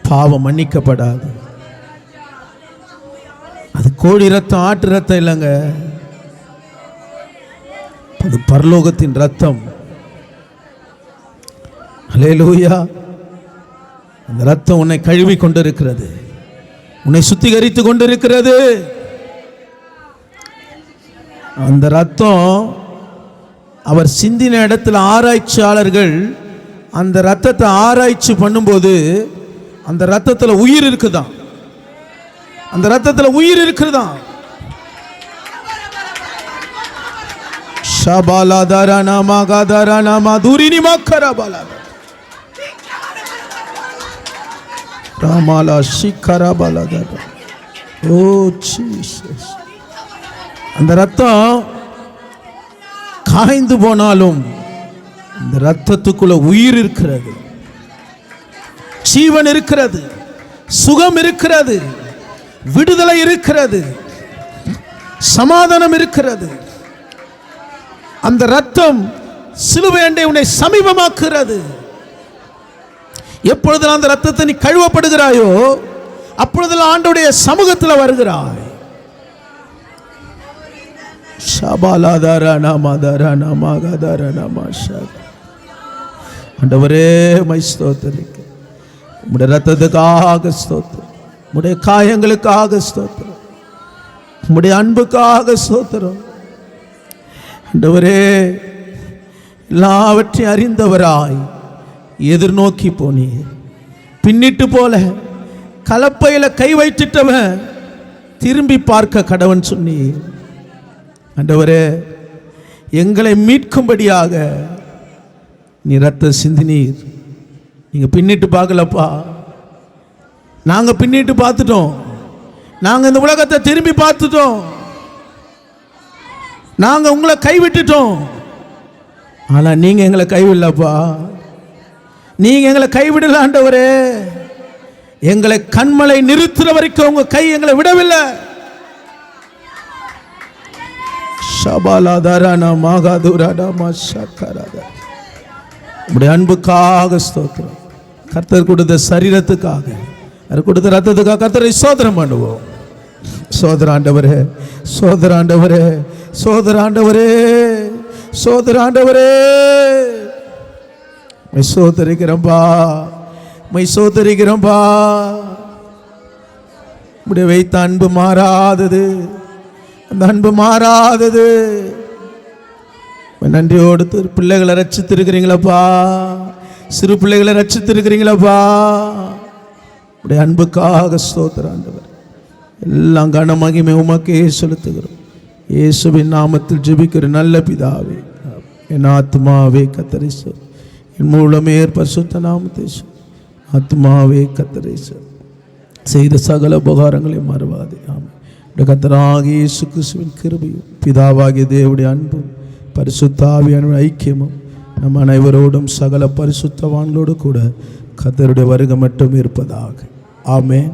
பாவம் மன்னிக்கப்படாது. அது கோழி ரத்தம், ஆட்டு ரத்தம் இல்லைங்க, அது பரலோகத்தின் ரத்தம். அல்லேலூயா. அந்த ரத்தம் உன்னை கழுவி கொண்டிருக்கிறது, உன்னை சுத்திகரித்து கொண்டிருக்கிறது. அந்த ரத்தம் அவர் சிந்தின இடத்துல ஆராய்ச்சியாளர்கள் அந்த ரத்தத்தை ஆராய்ச்சி பண்ணும்போது அந்த ரத்தத்தில் உயிர் இருக்குதான், அந்த ரத்தத்தில் உயிர் இருக்குதான். ஷபாலாதாரா நாமா காதாரா நாமா தூரினி மக்கரபாலா ராமாலா ஷிக்கரபாலா. ஓ ஜீசஸ். அந்த ரத்தம் காய்ந்து போனாலும் இந்த ரத்தத்துக்குள்ள உயிர் இருக்கிறது, ஜீவன் இருக்கிறது, சுகம் இருக்கிறது, விடுதலை இருக்கிறது, சமாதானம் இருக்கிறது. அந்த ரத்தம் சிலுவை அண்டை உன்னை சமீபமாக்குகிறது. எப்பொழுது அந்த ரத்தத்தை நீ கழுவப்படுகிறாயோ அப்பொழுதெல்லாம் ஆண்டவருடைய சமூகத்தில் வருகிறாய். ஆண்டவரே மை ஸ்தோத்திரிக்கு, உம்முடைய ரத்தத்துக்காக ஸ்தோத்திரம், உம்முடைய காயங்களுக்காக ஸ்தோத்திரம், உம்முடைய அன்புக்காக ஸ்தோத்திரம். ஆண்டவரே எல்லாவற்றையும் அறிந்தவராய் எதிர்நோக்கி போனீர். பின்னிட்டு போல கலப்பையில கை வைத்திட்டவன் திரும்பி பார்க்க கடவன் சொன்னீர். ஆண்டவரே எங்களை மீட்கும்படியாக நீ ரத்த சிந்தினீர். நீங்க பின்னிட்டு பார்க்கலப்பா, நாங்க பின்னிட்டு பார்த்துட்டோம். நாங்கள் இந்த உலகத்தை திரும்பி பார்த்துட்டோம், நாங்கள் உங்களை கைவிட்டுட்டோம். ஆனால் நீங்கள் எங்களை கைவிடலப்பா. நீங்கள் எங்களை கைவிடல ஆண்டவரே. எங்களை கண்மலை நிறுத்துற வரைக்கும் உங்க கை எங்களை விடவில்லை. உடைய அன்புக்காக ஸ்தோத்திரம். கர்த்தர் கொடுத்த சரீரத்துக்காக, அவர் கொடுத்த ரத்தத்துக்காக கர்த்தரை சோதரம் பண்ணுவோம். சோதராண்டவரே, சோதராண்டவரே, சோதராண்டவரே, சோதராண்டவரே, மை சோதரிக்கிறம்பா, மை சோதரிக்கிறம்பா. உடைய வைத்த அன்பு மாறாதது, அந்த அன்பு மாறாதது. நன்றியோடு பிள்ளைகளை ரட்சித்திருக்கிறீங்களப்பா, சிறு பிள்ளைகளை ரட்சித்திருக்கிறீங்களப்பா. உடைய அன்புக்காக ஸ்தோத்திரம். எல்லாம் கன மகிமை உமக்கே செலுத்துகிறோம். இயேசுவின் நாமத்தில் ஜெபிக்கிற நல்ல பிதாவே. என் ஆத்மாவே கர்த்தரை சொல், என் மூலமே பரிசுத்த நாமத்தை சொல். ஆத்மாவே கர்த்தரை சொல், செய்த சகல உபகாரங்களை மறவாதே. ஆமென். கர்த்தராகிய இயேசு கிறிஸ்துவின் கிருபையும் பிதாவாகிய தேவனுடைய அன்பும் பரிசுத்த ஆவியானவரின் ஐக்கியமும் நம் அனைவரோடும் சகல பரிசுத்தவான்களோடு கூட கர்த்தருடைய வருகை மட்டும் இருப்பதாக. ஆமென்.